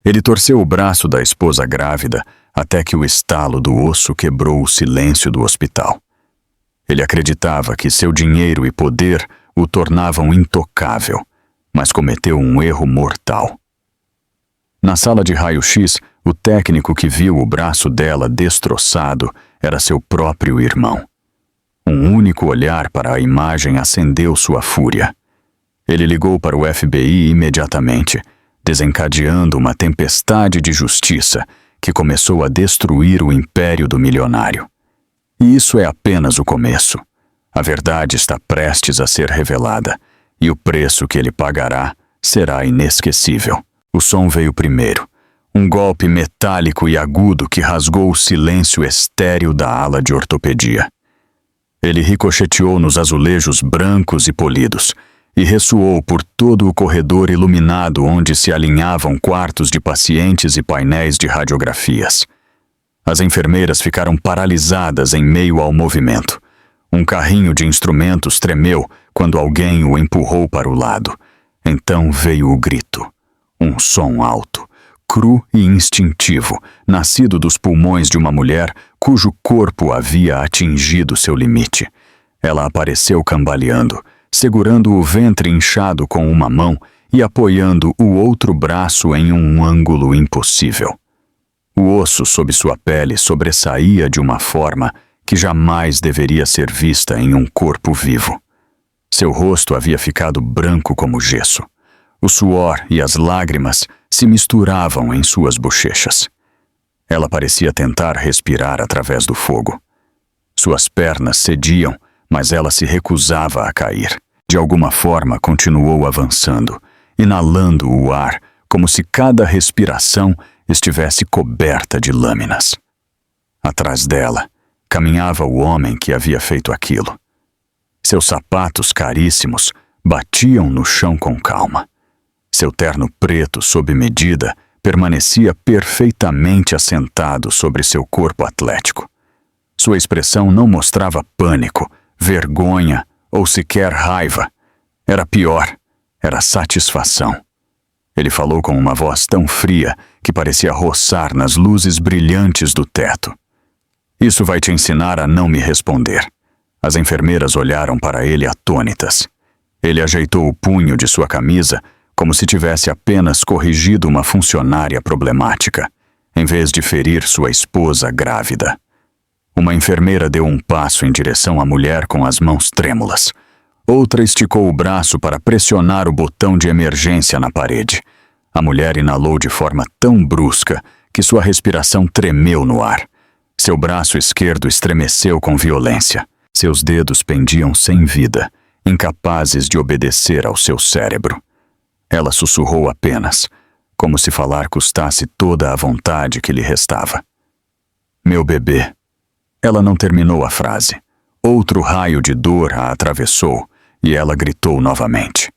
Ele torceu o braço da esposa grávida até que o estalo do osso quebrou o silêncio do hospital. Ele acreditava que seu dinheiro e poder o tornavam intocável, mas cometeu um erro mortal. Na sala de raio-x, o técnico que viu o braço dela destroçado era seu próprio irmão. Um único olhar para a imagem acendeu sua fúria. Ele ligou para o FBI imediatamente, desencadeando uma tempestade de justiça que começou a destruir o império do milionário. E isso é apenas o começo. A verdade está prestes a ser revelada, e o preço que ele pagará será inesquecível. O som veio primeiro, um golpe metálico e agudo que rasgou o silêncio estéril da ala de ortopedia. Ele ricocheteou nos azulejos brancos e polidos, e ressoou por todo o corredor iluminado onde se alinhavam quartos de pacientes e painéis de radiografias. As enfermeiras ficaram paralisadas em meio ao movimento. Um carrinho de instrumentos tremeu quando alguém o empurrou para o lado. Então veio o grito. Um som alto, cru e instintivo, nascido dos pulmões de uma mulher cujo corpo havia atingido seu limite. Ela apareceu cambaleando, segurando o ventre inchado com uma mão e apoiando o outro braço em um ângulo impossível. O osso sob sua pele sobressaía de uma forma que jamais deveria ser vista em um corpo vivo. Seu rosto havia ficado branco como gesso. O suor e as lágrimas se misturavam em suas bochechas. Ela parecia tentar respirar através do fogo. Suas pernas cediam, mas ela se recusava a cair. De alguma forma, continuou avançando, inalando o ar, como se cada respiração estivesse coberta de lâminas. Atrás dela, caminhava o homem que havia feito aquilo. Seus sapatos caríssimos batiam no chão com calma. Seu terno preto sob medida permanecia perfeitamente assentado sobre seu corpo atlético. Sua expressão não mostrava pânico, vergonha ou sequer raiva. Era pior, era satisfação. Ele falou com uma voz tão fria que parecia roçar nas luzes brilhantes do teto. Isso vai te ensinar a não me responder. As enfermeiras olharam para ele atônitas. Ele ajeitou o punho de sua camisa como se tivesse apenas corrigido uma funcionária problemática, em vez de ferir sua esposa grávida. Uma enfermeira deu um passo em direção à mulher com as mãos trêmulas. Outra esticou o braço para pressionar o botão de emergência na parede. A mulher inalou de forma tão brusca que sua respiração tremeu no ar. Seu braço esquerdo estremeceu com violência. Seus dedos pendiam sem vida, incapazes de obedecer ao seu cérebro. Ela sussurrou apenas, como se falar custasse toda a vontade que lhe restava. Meu bebê. Ela não terminou a frase. Outro raio de dor a atravessou e ela gritou novamente.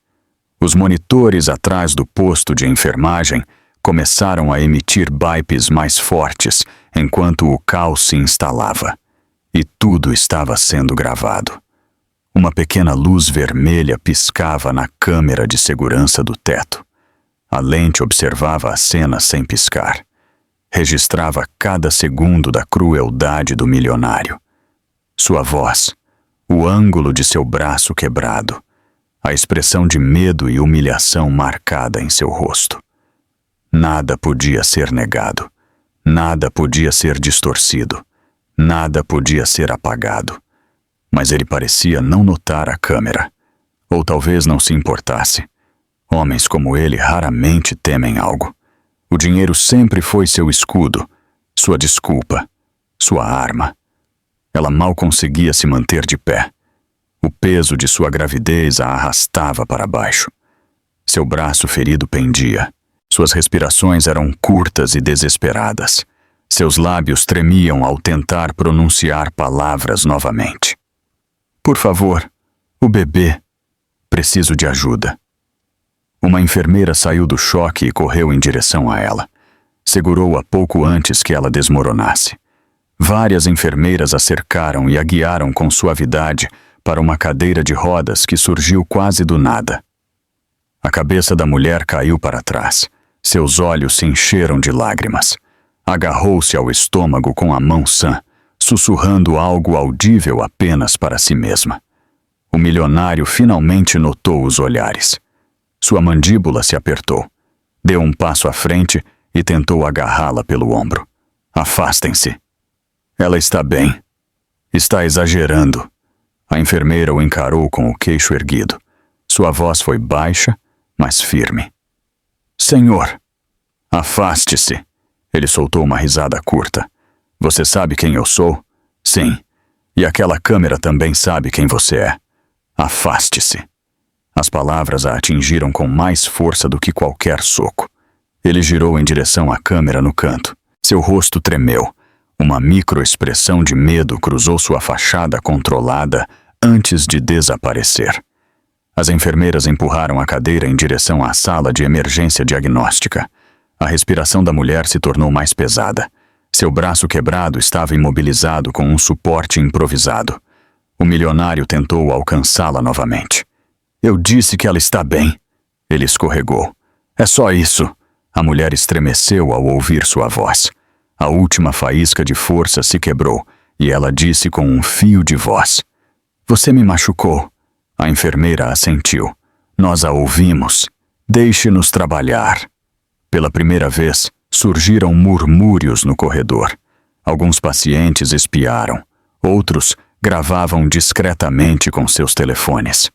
Os monitores atrás do posto de enfermagem começaram a emitir bipes mais fortes enquanto o caos se instalava. E tudo estava sendo gravado. Uma pequena luz vermelha piscava na câmera de segurança do teto. A lente observava a cena sem piscar. Registrava cada segundo da crueldade do milionário. Sua voz, o ângulo de seu braço quebrado, a expressão de medo e humilhação marcada em seu rosto. Nada podia ser negado. Nada podia ser distorcido. Nada podia ser apagado. Mas ele parecia não notar a câmera. Ou talvez não se importasse. Homens como ele raramente temem algo. O dinheiro sempre foi seu escudo, sua desculpa, sua arma. Ela mal conseguia se manter de pé. O peso de sua gravidez a arrastava para baixo. Seu braço ferido pendia. Suas respirações eram curtas e desesperadas. Seus lábios tremiam ao tentar pronunciar palavras novamente. Por favor, o bebê. Preciso de ajuda. Uma enfermeira saiu do choque e correu em direção a ela. Segurou-a pouco antes que ela desmoronasse. Várias enfermeiras a cercaram e a guiaram com suavidade para uma cadeira de rodas que surgiu quase do nada. A cabeça da mulher caiu para trás, Seus olhos se encheram de lágrimas. Agarrou-se ao estômago com a mão sã, sussurrando algo audível apenas para si mesma. O milionário finalmente notou os olhares. Sua mandíbula se apertou. Deu um passo à frente e tentou agarrá-la pelo ombro. Afastem-se. Ela está bem. Está exagerando. A enfermeira o encarou com o queixo erguido. Sua voz foi baixa, mas firme. Senhor! Afaste-se. Ele soltou uma risada curta. Você sabe quem eu sou? Sim. E aquela câmera também sabe quem você é. Afaste-se. As palavras a atingiram com mais força do que qualquer soco. Ele girou em direção à câmera no canto. Seu rosto tremeu. Uma microexpressão de medo cruzou sua fachada controlada antes de desaparecer. As enfermeiras empurraram a cadeira em direção à sala de emergência diagnóstica. A respiração da mulher se tornou mais pesada. Seu braço quebrado estava imobilizado com um suporte improvisado. O milionário tentou alcançá-la novamente. Eu disse que ela está bem. Ele escorregou. É só isso. A mulher estremeceu ao ouvir sua voz. A última faísca de força se quebrou e ela disse com um fio de voz. Você me machucou. A enfermeira assentiu. Nós a ouvimos. Deixe-nos trabalhar. Pela primeira vez, surgiram murmúrios no corredor. Alguns pacientes espiaram. Outros gravavam discretamente com seus telefones.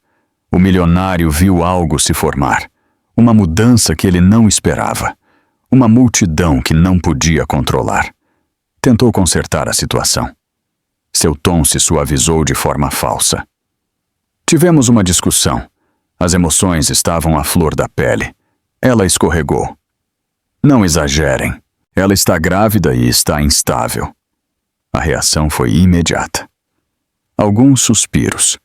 O milionário viu algo se formar. Uma mudança que ele não esperava. Uma multidão que não podia controlar. Tentou consertar a situação. Seu tom se suavizou de forma falsa. Tivemos uma discussão. As emoções estavam à flor da pele. Ela escorregou. Não exagerem. Ela está grávida e está instável. A reação foi imediata. Alguns suspiros.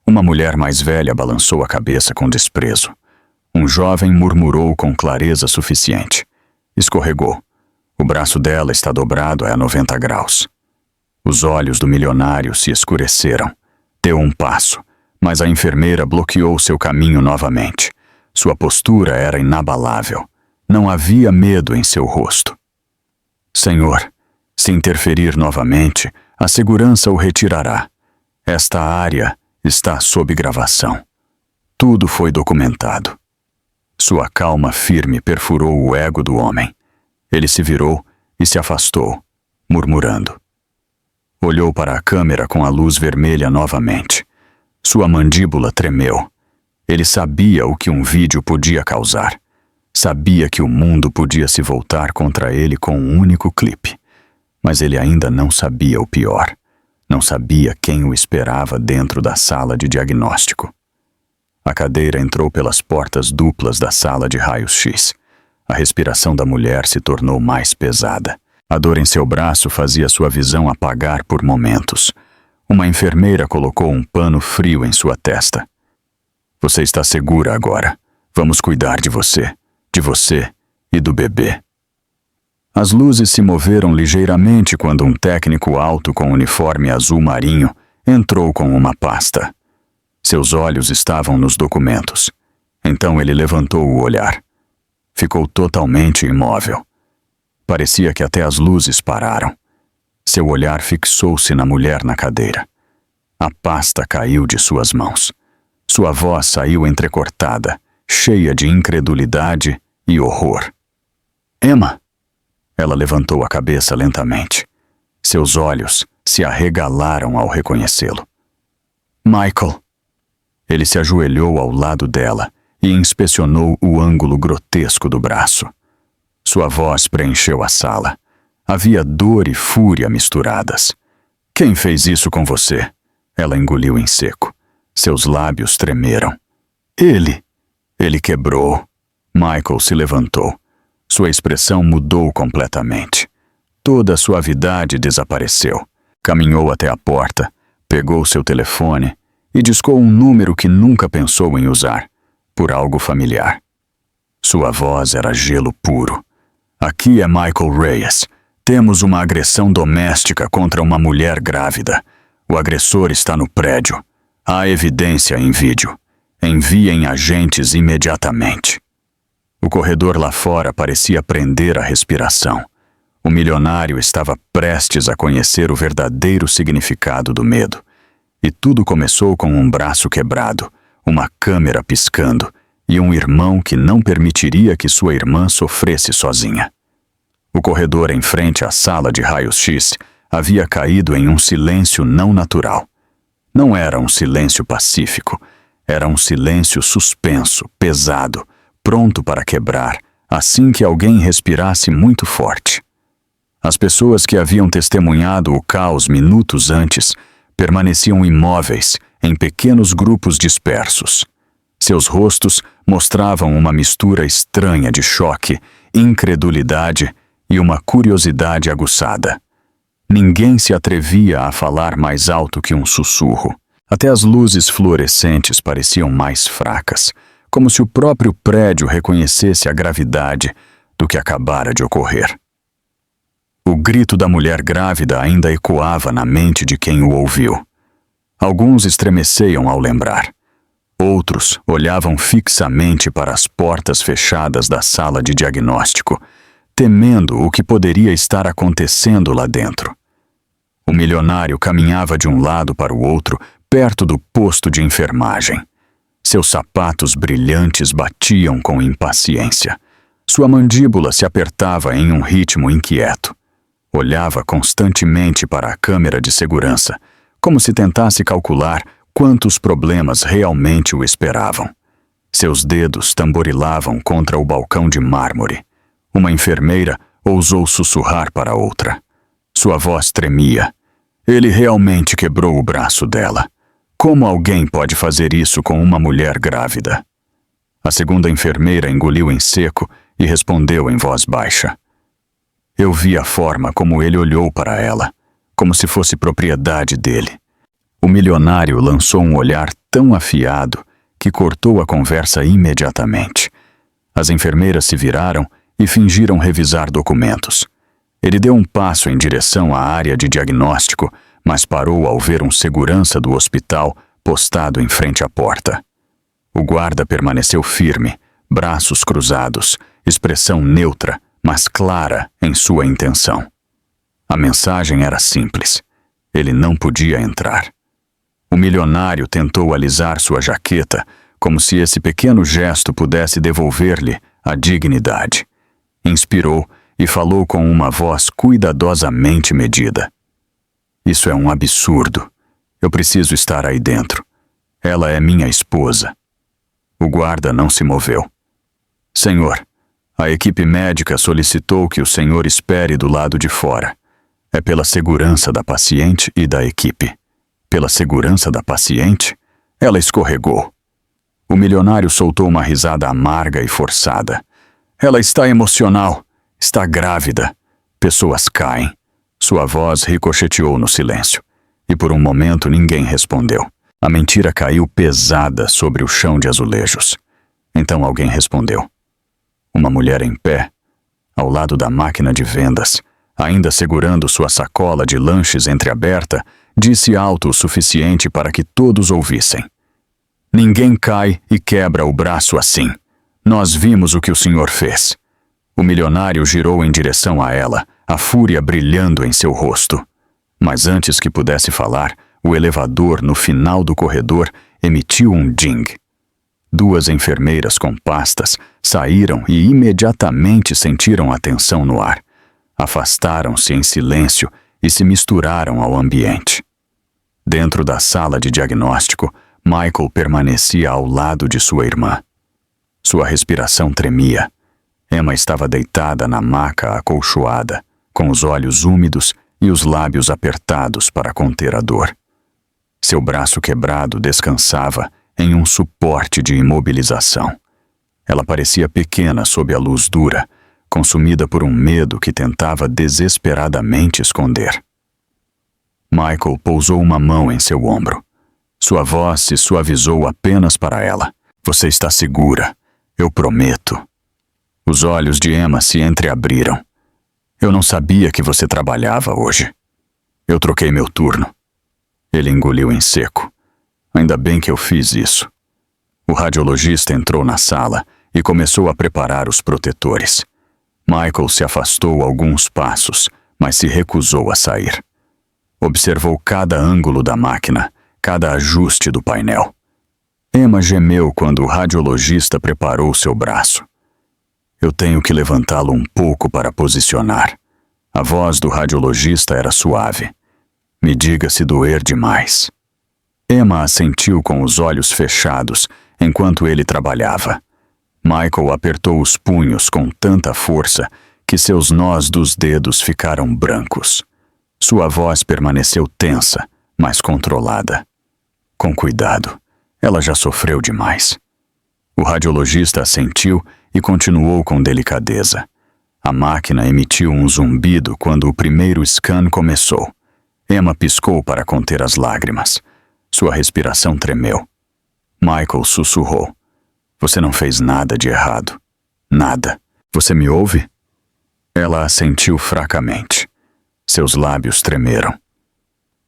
Uma mulher mais velha balançou a cabeça com desprezo. Um jovem murmurou com clareza suficiente. Escorregou. O braço dela está dobrado a 90 graus. Os olhos do milionário se escureceram. Deu um passo, mas a enfermeira bloqueou seu caminho novamente. Sua postura era inabalável. Não havia medo em seu rosto. Senhor, se interferir novamente, a segurança o retirará. Esta área está sob gravação. Tudo foi documentado. Sua calma firme perfurou o ego do homem. Ele se virou e se afastou, murmurando. Olhou para a câmera com a luz vermelha novamente. Sua mandíbula tremeu. Ele sabia o que um vídeo podia causar. Sabia que o mundo podia se voltar contra ele com um único clipe. Mas ele ainda não sabia o pior. Não sabia quem o esperava dentro da sala de diagnóstico. A cadeira entrou pelas portas duplas da sala de raios-x. A respiração da mulher se tornou mais pesada. A dor em seu braço fazia sua visão apagar por momentos. Uma enfermeira colocou um pano frio em sua testa. Você está segura agora. Vamos cuidar de você e do bebê. As luzes se moveram ligeiramente quando um técnico alto com uniforme azul marinho entrou com uma pasta. Seus olhos estavam nos documentos. Então ele levantou o olhar. Ficou totalmente imóvel. Parecia que até as luzes pararam. Seu olhar fixou-se na mulher na cadeira. A pasta caiu de suas mãos. Sua voz saiu entrecortada, cheia de incredulidade e horror. Emma! Ela levantou a cabeça lentamente. Seus olhos se arregalaram ao reconhecê-lo. Michael! Ele se ajoelhou ao lado dela e inspecionou o ângulo grotesco do braço. Sua voz preencheu a sala. Havia dor e fúria misturadas. Quem fez isso com você? Ela engoliu em seco. Seus lábios tremeram. Ele quebrou. Michael se levantou. Sua expressão mudou completamente. Toda a suavidade desapareceu. Caminhou até a porta, pegou seu telefone e discou um número que nunca pensou em usar, por algo familiar. Sua voz era gelo puro. Aqui é Michael Reyes. Temos uma agressão doméstica contra uma mulher grávida. O agressor está no prédio. Há evidência em vídeo. Enviem agentes imediatamente. O corredor lá fora parecia prender a respiração. O milionário estava prestes a conhecer o verdadeiro significado do medo. E tudo começou com um braço quebrado, uma câmera piscando e um irmão que não permitiria que sua irmã sofresse sozinha. O corredor em frente à sala de raios-x havia caído em um silêncio não natural. Não era um silêncio pacífico, era um silêncio suspenso, pesado, pronto para quebrar, assim que alguém respirasse muito forte. As pessoas que haviam testemunhado o caos minutos antes permaneciam imóveis, em pequenos grupos dispersos. Seus rostos mostravam uma mistura estranha de choque, incredulidade e uma curiosidade aguçada. Ninguém se atrevia a falar mais alto que um sussurro. Até as luzes fluorescentes pareciam mais fracas, como se o próprio prédio reconhecesse a gravidade do que acabara de ocorrer. O grito da mulher grávida ainda ecoava na mente de quem o ouviu. Alguns estremeciam ao lembrar. Outros olhavam fixamente para as portas fechadas da sala de diagnóstico, temendo o que poderia estar acontecendo lá dentro. O milionário caminhava de um lado para o outro, perto do posto de enfermagem. Seus sapatos brilhantes batiam com impaciência. Sua mandíbula se apertava em um ritmo inquieto. Olhava constantemente para a câmera de segurança, como se tentasse calcular quantos problemas realmente o esperavam. Seus dedos tamborilavam contra o balcão de mármore. Uma enfermeira ousou sussurrar para outra. Sua voz tremia. Ele realmente quebrou o braço dela. Como alguém pode fazer isso com uma mulher grávida? A segunda enfermeira engoliu em seco e respondeu em voz baixa. Eu vi a forma como ele olhou para ela, como se fosse propriedade dele. O milionário lançou um olhar tão afiado que cortou a conversa imediatamente. As enfermeiras se viraram e fingiram revisar documentos. Ele deu um passo em direção à área de diagnóstico, mas parou ao ver um segurança do hospital postado em frente à porta. O guarda permaneceu firme, braços cruzados, expressão neutra, mas clara em sua intenção. A mensagem era simples. Ele não podia entrar. O milionário tentou alisar sua jaqueta, como se esse pequeno gesto pudesse devolver-lhe a dignidade. Inspirou e falou com uma voz cuidadosamente medida. Isso é um absurdo. Eu preciso estar aí dentro. Ela é minha esposa. O guarda não se moveu. Senhor, a equipe médica solicitou que o senhor espere do lado de fora. É pela segurança da paciente e da equipe. Pela segurança da paciente? Ela escorregou. O milionário soltou uma risada amarga e forçada. Ela está emocional. Está grávida. Pessoas caem. Sua voz ricocheteou no silêncio. E por um momento ninguém respondeu. A mentira caiu pesada sobre o chão de azulejos. Então alguém respondeu. Uma mulher em pé, ao lado da máquina de vendas, ainda segurando sua sacola de lanches entreaberta, disse alto o suficiente para que todos ouvissem. Ninguém cai e quebra o braço assim. Nós vimos o que o senhor fez. O milionário girou em direção a ela, a fúria brilhando em seu rosto. Mas antes que pudesse falar, o elevador no final do corredor emitiu um ding. Duas enfermeiras com pastas saíram e imediatamente sentiram a tensão no ar. Afastaram-se em silêncio e se misturaram ao ambiente. Dentro da sala de diagnóstico, Michael permanecia ao lado de sua irmã. Sua respiração tremia. Emma estava deitada na maca acolchoada, com os olhos úmidos e os lábios apertados para conter a dor. Seu braço quebrado descansava em um suporte de imobilização. Ela parecia pequena sob a luz dura, consumida por um medo que tentava desesperadamente esconder. Michael pousou uma mão em seu ombro. Sua voz se suavizou apenas para ela. Você está segura, eu prometo. Os olhos de Emma se entreabriram. Eu não sabia que você trabalhava hoje. Eu troquei meu turno. Ele engoliu em seco. Ainda bem que eu fiz isso. O radiologista entrou na sala e começou a preparar os protetores. Michael se afastou alguns passos, mas se recusou a sair. Observou cada ângulo da máquina, cada ajuste do painel. Emma gemeu quando o radiologista preparou seu braço. Eu tenho que levantá-lo um pouco para posicionar. A voz do radiologista era suave. Me diga se doer demais. Emma assentiu com os olhos fechados enquanto ele trabalhava. Michael apertou os punhos com tanta força que seus nós dos dedos ficaram brancos. Sua voz permaneceu tensa, mas controlada. Com cuidado. Ela já sofreu demais. O radiologista assentiu e continuou com delicadeza. A máquina emitiu um zumbido quando o primeiro scan começou. Emma piscou para conter as lágrimas. Sua respiração tremeu. Michael sussurrou. Você não fez nada de errado. Nada. Você me ouve? Ela assentiu fracamente. Seus lábios tremeram.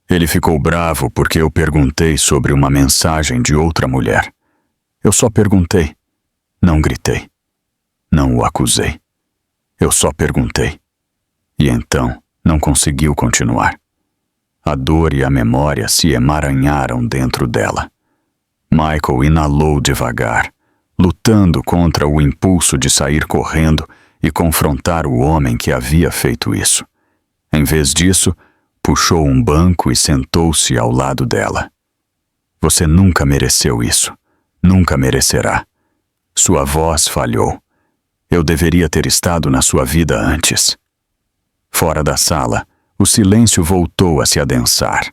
Ele ficou bravo porque eu perguntei sobre uma mensagem de outra mulher. Eu só perguntei. Não gritei. Não o acusei. Eu só perguntei. E então não conseguiu continuar. A dor e a memória se emaranharam dentro dela. Michael inalou devagar, lutando contra o impulso de sair correndo e confrontar o homem que havia feito isso. Em vez disso, puxou um banco e sentou-se ao lado dela. Você nunca mereceu isso. Nunca merecerá. Sua voz falhou. Eu deveria ter estado na sua vida antes. Fora da sala, o silêncio voltou a se adensar.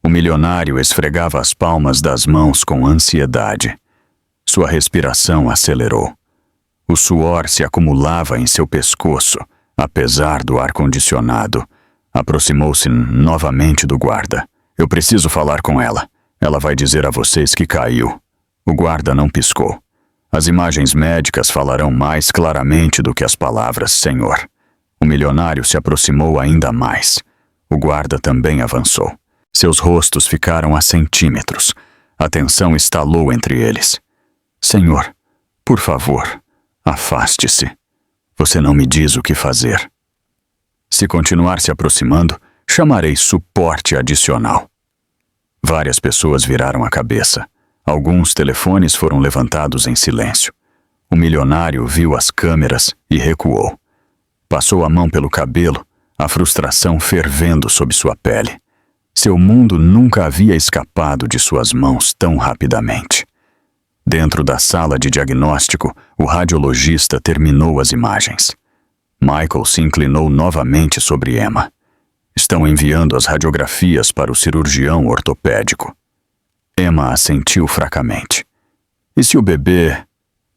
O milionário esfregava as palmas das mãos com ansiedade. Sua respiração acelerou. O suor se acumulava em seu pescoço, apesar do ar-condicionado. Aproximou-se novamente do guarda. Eu preciso falar com ela. Ela vai dizer a vocês que caiu. O guarda não piscou. As imagens médicas falarão mais claramente do que as palavras, senhor. O milionário se aproximou ainda mais. O guarda também avançou. Seus rostos ficaram a centímetros. A tensão estalou entre eles. Senhor, por favor, afaste-se. Você não me diz o que fazer. Se continuar se aproximando, chamarei suporte adicional. Várias pessoas viraram a cabeça. Alguns telefones foram levantados em silêncio. O milionário viu as câmeras e recuou. Passou a mão pelo cabelo, a frustração fervendo sob sua pele. Seu mundo nunca havia escapado de suas mãos tão rapidamente. Dentro da sala de diagnóstico, o radiologista terminou as imagens. Michael se inclinou novamente sobre Emma. Estão enviando as radiografias para o cirurgião ortopédico. Emma assentiu fracamente. E se o bebê...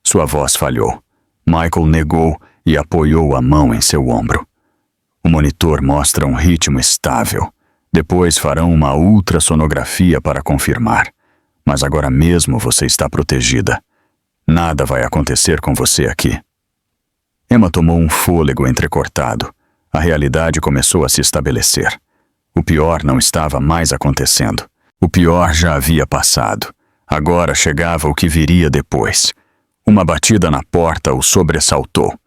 Sua voz falhou. Michael negou e apoiou a mão em seu ombro. O monitor mostra um ritmo estável. Depois farão uma ultrassonografia para confirmar. Mas agora mesmo você está protegida. Nada vai acontecer com você aqui. Emma tomou um fôlego entrecortado. A realidade começou a se estabelecer. O pior não estava mais acontecendo. O pior já havia passado. Agora chegava o que viria depois. Uma batida na porta o sobressaltou.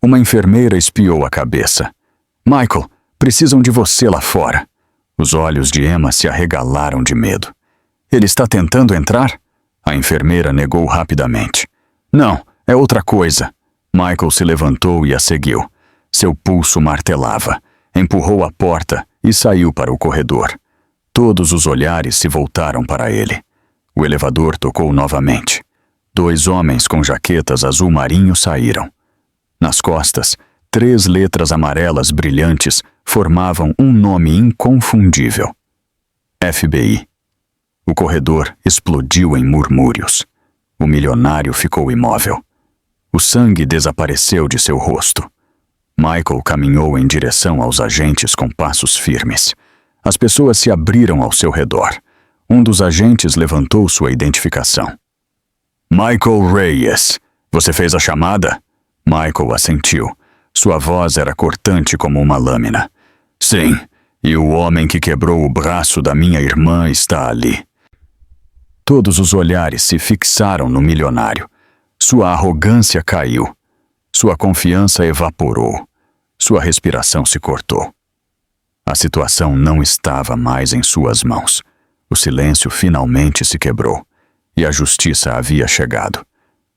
Uma enfermeira espiou a cabeça. Michael, precisam de você lá fora. Os olhos de Emma se arregalaram de medo. Ele está tentando entrar? A enfermeira negou rapidamente. Não, é outra coisa. Michael se levantou e a seguiu. Seu pulso martelava. Empurrou a porta e saiu para o corredor. Todos os olhares se voltaram para ele. O elevador tocou novamente. 2 homens com jaquetas azul marinho saíram. Nas costas, 3 letras amarelas brilhantes formavam um nome inconfundível. FBI. O corredor explodiu em murmúrios. O milionário ficou imóvel. O sangue desapareceu de seu rosto. Michael caminhou em direção aos agentes com passos firmes. As pessoas se abriram ao seu redor. Um dos agentes levantou sua identificação. Michael Reyes, você fez a chamada? Michael assentiu. Sua voz era cortante como uma lâmina. Sim, e o homem que quebrou o braço da minha irmã está ali. Todos os olhares se fixaram no milionário. Sua arrogância caiu. Sua confiança evaporou. Sua respiração se cortou. A situação não estava mais em suas mãos. O silêncio finalmente se quebrou, e a justiça havia chegado.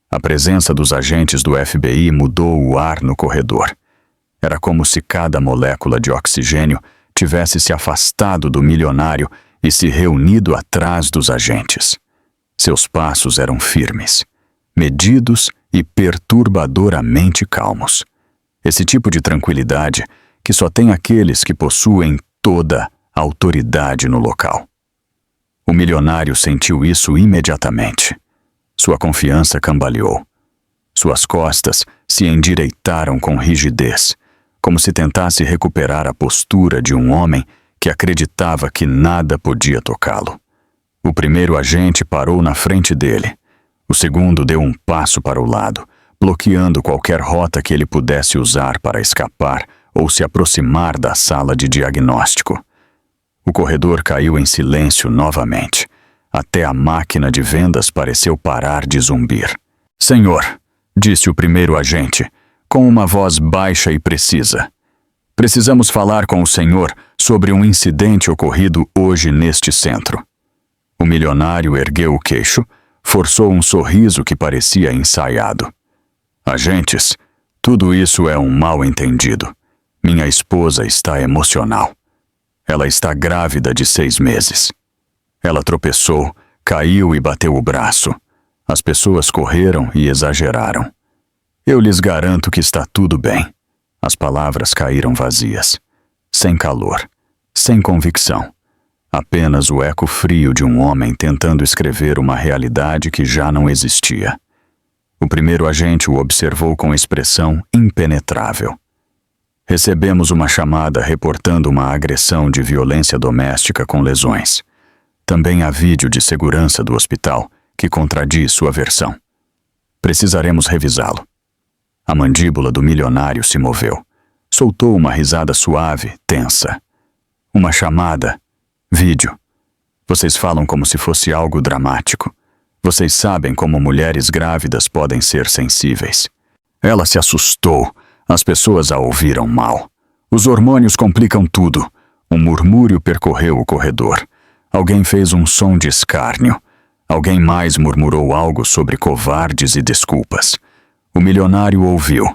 A presença dos agentes do FBI mudou o ar no corredor. Era como se cada molécula de oxigênio tivesse se afastado do milionário e se reunido atrás dos agentes. Seus passos eram firmes, medidos e perturbadoramente calmos. Esse tipo de tranquilidade que só tem aqueles que possuem toda a autoridade no local. O milionário sentiu isso imediatamente. Sua confiança cambaleou. Suas costas se endireitaram com rigidez, como se tentasse recuperar a postura de um homem que acreditava que nada podia tocá-lo. O primeiro agente parou na frente dele. O segundo deu um passo para o lado, bloqueando qualquer rota que ele pudesse usar para escapar ou se aproximar da sala de diagnóstico. O corredor caiu em silêncio novamente. Até a máquina de vendas pareceu parar de zumbir. "Senhor", disse o primeiro agente, com uma voz baixa e precisa. "Precisamos falar com o senhor sobre um incidente ocorrido hoje neste centro." O milionário ergueu o queixo, forçou um sorriso que parecia ensaiado. "Agentes, tudo isso é um mal-entendido. Minha esposa está emocional. Ela está grávida de 6 meses. Ela tropeçou, caiu e bateu o braço. As pessoas correram e exageraram. Eu lhes garanto que está tudo bem." As palavras caíram vazias, sem calor, sem convicção. Apenas o eco frio de um homem tentando escrever uma realidade que já não existia. O primeiro agente o observou com expressão impenetrável. "Recebemos uma chamada reportando uma agressão de violência doméstica com lesões. Também há vídeo de segurança do hospital que contradiz sua versão. Precisaremos revisá-lo." A mandíbula do milionário se moveu. Soltou uma risada suave, tensa. "Uma chamada. Vídeo. Vocês falam como se fosse algo dramático. Vocês sabem como mulheres grávidas podem ser sensíveis." Ela se assustou. As pessoas a ouviram mal. "Os hormônios complicam tudo." Um murmúrio percorreu o corredor. Alguém fez um som de escárnio. Alguém mais murmurou algo sobre covardes e desculpas. O milionário ouviu.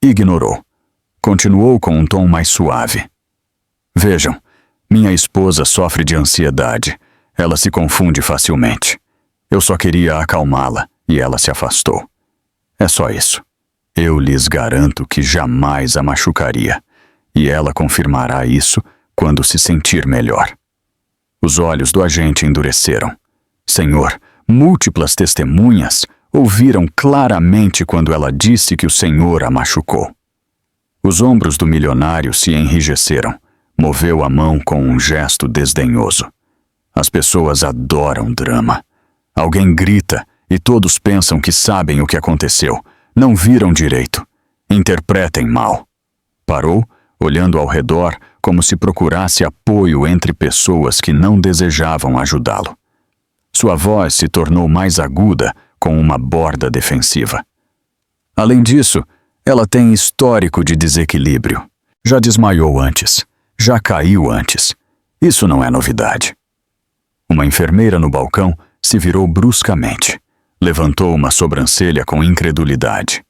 Ignorou. Continuou com um tom mais suave. "Vejam, minha esposa sofre de ansiedade. Ela se confunde facilmente. Eu só queria acalmá-la e ela se afastou. É só isso. Eu lhes garanto que jamais a machucaria, e ela confirmará isso quando se sentir melhor." Os olhos do agente endureceram. "Senhor, múltiplas testemunhas ouviram claramente quando ela disse que o senhor a machucou." Os ombros do milionário se enrijeceram. Moveu a mão com um gesto desdenhoso. As pessoas adoram drama. Alguém grita e todos pensam que sabem o que aconteceu. Não viram direito. Interpretem mal. Parou, olhando ao redor como se procurasse apoio entre pessoas que não desejavam ajudá-lo. Sua voz se tornou mais aguda, com uma borda defensiva. "Além disso, ela tem histórico de desequilíbrio. Já desmaiou antes. Já caiu antes. Isso não é novidade." Uma enfermeira no balcão se virou bruscamente. Levantou uma sobrancelha com incredulidade.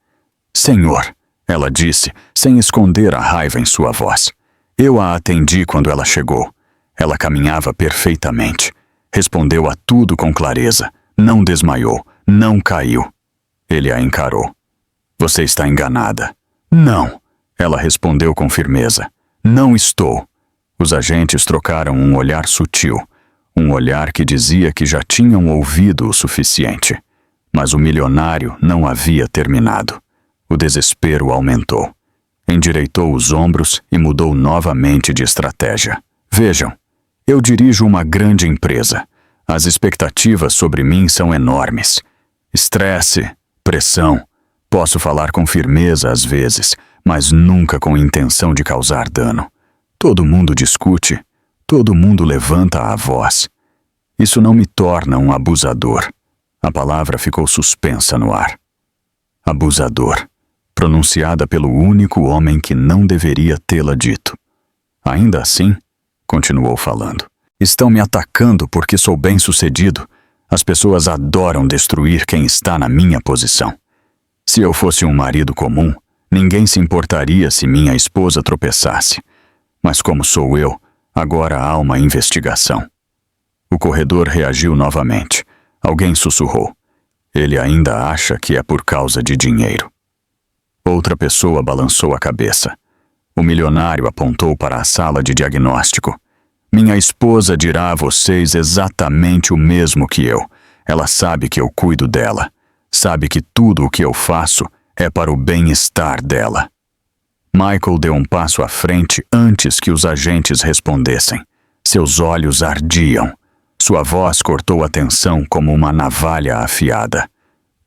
"Senhor", ela disse, sem esconder a raiva em sua voz. "Eu a atendi quando ela chegou. Ela caminhava perfeitamente. Respondeu a tudo com clareza. Não desmaiou. Não caiu." Ele a encarou. "Você está enganada." "Não", ela respondeu com firmeza. "Não estou." Os agentes trocaram um olhar sutil. Um olhar que dizia que já tinham ouvido o suficiente. Mas o milionário não havia terminado. O desespero aumentou. Endireitou os ombros e mudou novamente de estratégia. "Vejam, eu dirijo uma grande empresa. As expectativas sobre mim são enormes. Estresse, pressão. Posso falar com firmeza às vezes, mas nunca com intenção de causar dano. Todo mundo discute. Todo mundo levanta a voz. Isso não me torna um abusador." A palavra ficou suspensa no ar. Abusador, pronunciada pelo único homem que não deveria tê-la dito. Ainda assim, continuou falando, estão me atacando porque sou bem-sucedido. As pessoas adoram destruir quem está na minha posição. Se eu fosse um marido comum, ninguém se importaria se minha esposa tropeçasse. Mas como sou eu, agora há uma investigação. O corredor reagiu novamente. Alguém sussurrou. Ele ainda acha que é por causa de dinheiro. Outra pessoa balançou a cabeça. O milionário apontou para a sala de diagnóstico. Minha esposa dirá a vocês exatamente o mesmo que eu. Ela sabe que eu cuido dela. Sabe que tudo o que eu faço é para o bem-estar dela. Michael deu um passo à frente antes que os agentes respondessem. Seus olhos ardiam. Sua voz cortou a tensão como uma navalha afiada.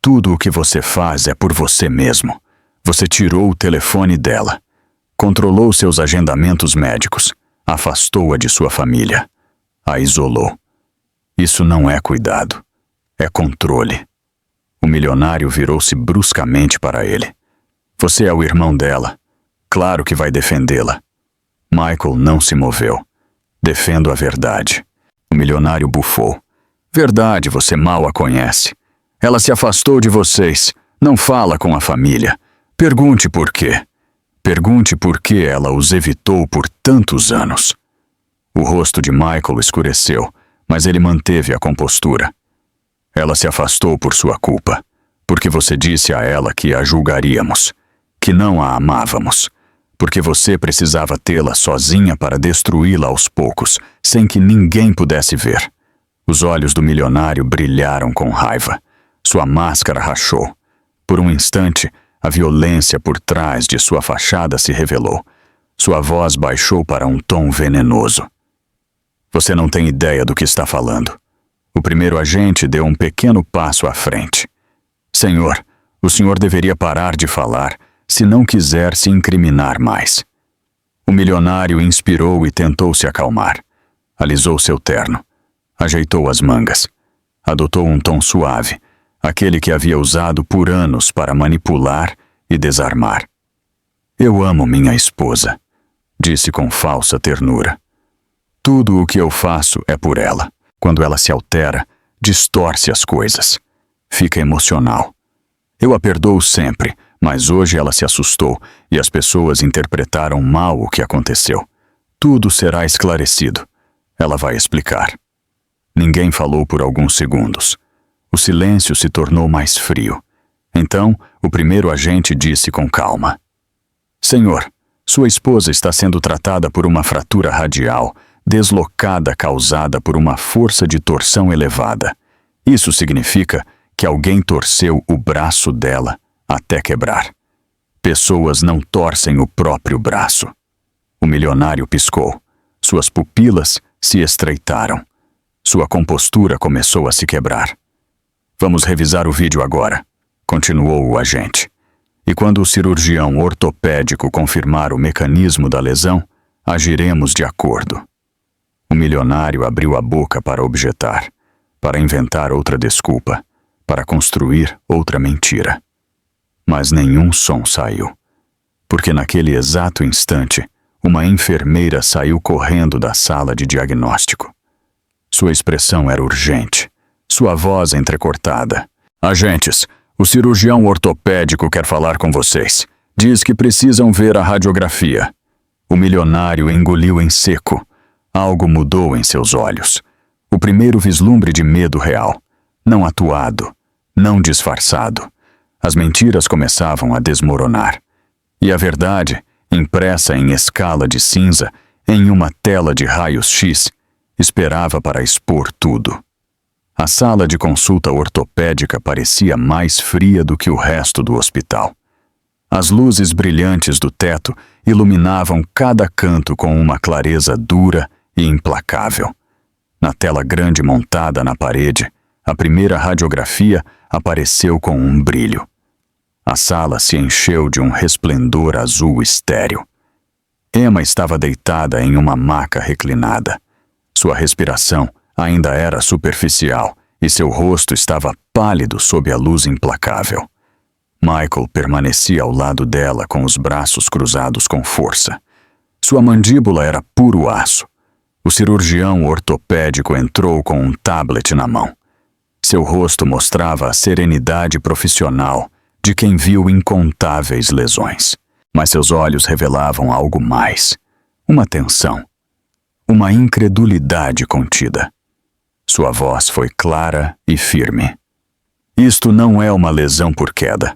Tudo o que você faz é por você mesmo. Você tirou o telefone dela. Controlou seus agendamentos médicos. Afastou-a de sua família. A isolou. Isso não é cuidado. É controle. O milionário virou-se bruscamente para ele. Você é o irmão dela. Claro que vai defendê-la. Michael não se moveu. Defendo a verdade. O milionário bufou. Verdade, você mal a conhece. Ela se afastou de vocês. Não fala com a família. Pergunte por quê. Pergunte por que ela os evitou por tantos anos. O rosto de Michael escureceu, mas ele manteve a compostura. Ela se afastou por sua culpa, porque você disse a ela que a julgaríamos, que não a amávamos, porque você precisava tê-la sozinha para destruí-la aos poucos, sem que ninguém pudesse ver. Os olhos do milionário brilharam com raiva. Sua máscara rachou. Por um instante, a violência por trás de sua fachada se revelou. Sua voz baixou para um tom venenoso. Você não tem ideia do que está falando. O primeiro agente deu um pequeno passo à frente. Senhor, o senhor deveria parar de falar se não quiser se incriminar mais. O milionário inspirou e tentou se acalmar. Alisou seu terno. Ajeitou as mangas. Adotou um tom suave, aquele que havia usado por anos para manipular e desarmar. Eu amo minha esposa, disse com falsa ternura. Tudo o que eu faço é por ela. Quando ela se altera, distorce as coisas. Fica emocional. Eu a perdoo sempre, mas hoje ela se assustou e as pessoas interpretaram mal o que aconteceu. Tudo será esclarecido. Ela vai explicar. Ninguém falou por alguns segundos. O silêncio se tornou mais frio. Então, o primeiro agente disse com calma. Senhor, sua esposa está sendo tratada por uma fratura radial, deslocada causada por uma força de torção elevada. Isso significa que alguém torceu o braço dela até quebrar. Pessoas não torcem o próprio braço. O milionário piscou. Suas pupilas se estreitaram. Sua compostura começou a se quebrar. Vamos revisar o vídeo agora, continuou o agente. E quando o cirurgião ortopédico confirmar o mecanismo da lesão, agiremos de acordo. O milionário abriu a boca para objetar, para inventar outra desculpa, para construir outra mentira. Mas nenhum som saiu, porque naquele exato instante, uma enfermeira saiu correndo da sala de diagnóstico. Sua expressão era urgente, sua voz entrecortada. Agentes, o cirurgião ortopédico quer falar com vocês. Diz que precisam ver a radiografia. O milionário engoliu em seco. Algo mudou em seus olhos. O primeiro vislumbre de medo real. Não atuado, não disfarçado. As mentiras começavam a desmoronar. E a verdade, impressa em escala de cinza, em uma tela de raios-x, esperava para expor tudo. A sala de consulta ortopédica parecia mais fria do que o resto do hospital. As luzes brilhantes do teto iluminavam cada canto com uma clareza dura e implacável. Na tela grande montada na parede, a primeira radiografia apareceu com um brilho. A sala se encheu de um resplendor azul estéril. Emma estava deitada em uma maca reclinada. Sua respiração ainda era superficial e seu rosto estava pálido sob a luz implacável. Michael permanecia ao lado dela com os braços cruzados com força. Sua mandíbula era puro aço. O cirurgião ortopédico entrou com um tablet na mão. Seu rosto mostrava a serenidade profissional de quem viu incontáveis lesões. Mas seus olhos revelavam algo mais. Uma tensão. Uma incredulidade contida. Sua voz foi clara e firme. Isto não é uma lesão por queda.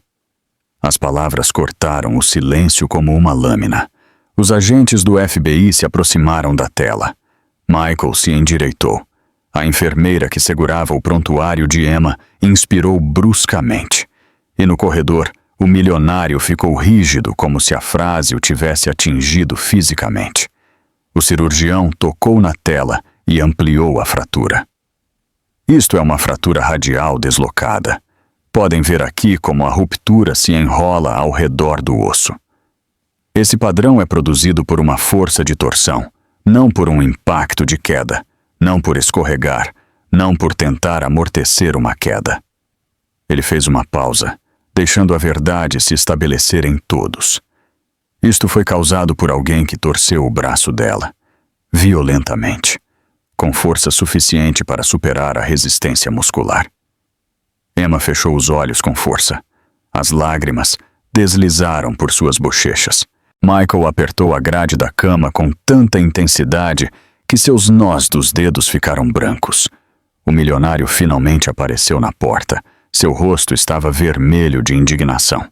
As palavras cortaram o silêncio como uma lâmina. Os agentes do FBI se aproximaram da tela. Michael se endireitou. A enfermeira que segurava o prontuário de Emma inspirou bruscamente. E no corredor, o milionário ficou rígido como se a frase o tivesse atingido fisicamente. O cirurgião tocou na tela e ampliou a fratura. Isto é uma fratura radial deslocada. Podem ver aqui como a ruptura se enrola ao redor do osso. Esse padrão é produzido por uma força de torção, não por um impacto de queda, não por escorregar, não por tentar amortecer uma queda. Ele fez uma pausa, deixando a verdade se estabelecer em todos. Isto foi causado por alguém que torceu o braço dela, violentamente, com força suficiente para superar a resistência muscular. Emma fechou os olhos com força. As lágrimas deslizaram por suas bochechas. Michael apertou a grade da cama com tanta intensidade que seus nós dos dedos ficaram brancos. O milionário finalmente apareceu na porta. Seu rosto estava vermelho de indignação.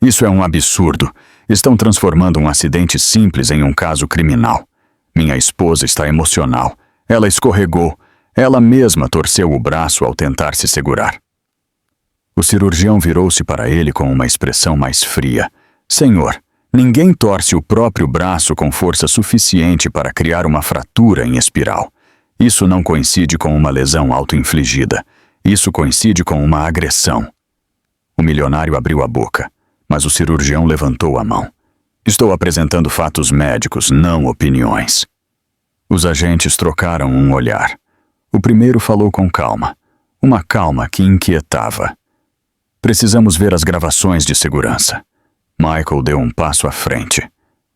Isso é um absurdo. Estão transformando um acidente simples em um caso criminal. Minha esposa está emocional. Ela escorregou. Ela mesma torceu o braço ao tentar se segurar. O cirurgião virou-se para ele com uma expressão mais fria. Senhor, ninguém torce o próprio braço com força suficiente para criar uma fratura em espiral. Isso não coincide com uma lesão auto-infligida. Isso coincide com uma agressão. O milionário abriu a boca, mas o cirurgião levantou a mão. Estou apresentando fatos médicos, não opiniões. Os agentes trocaram um olhar. O primeiro falou com calma, uma calma que inquietava. Precisamos ver as gravações de segurança. Michael deu um passo à frente,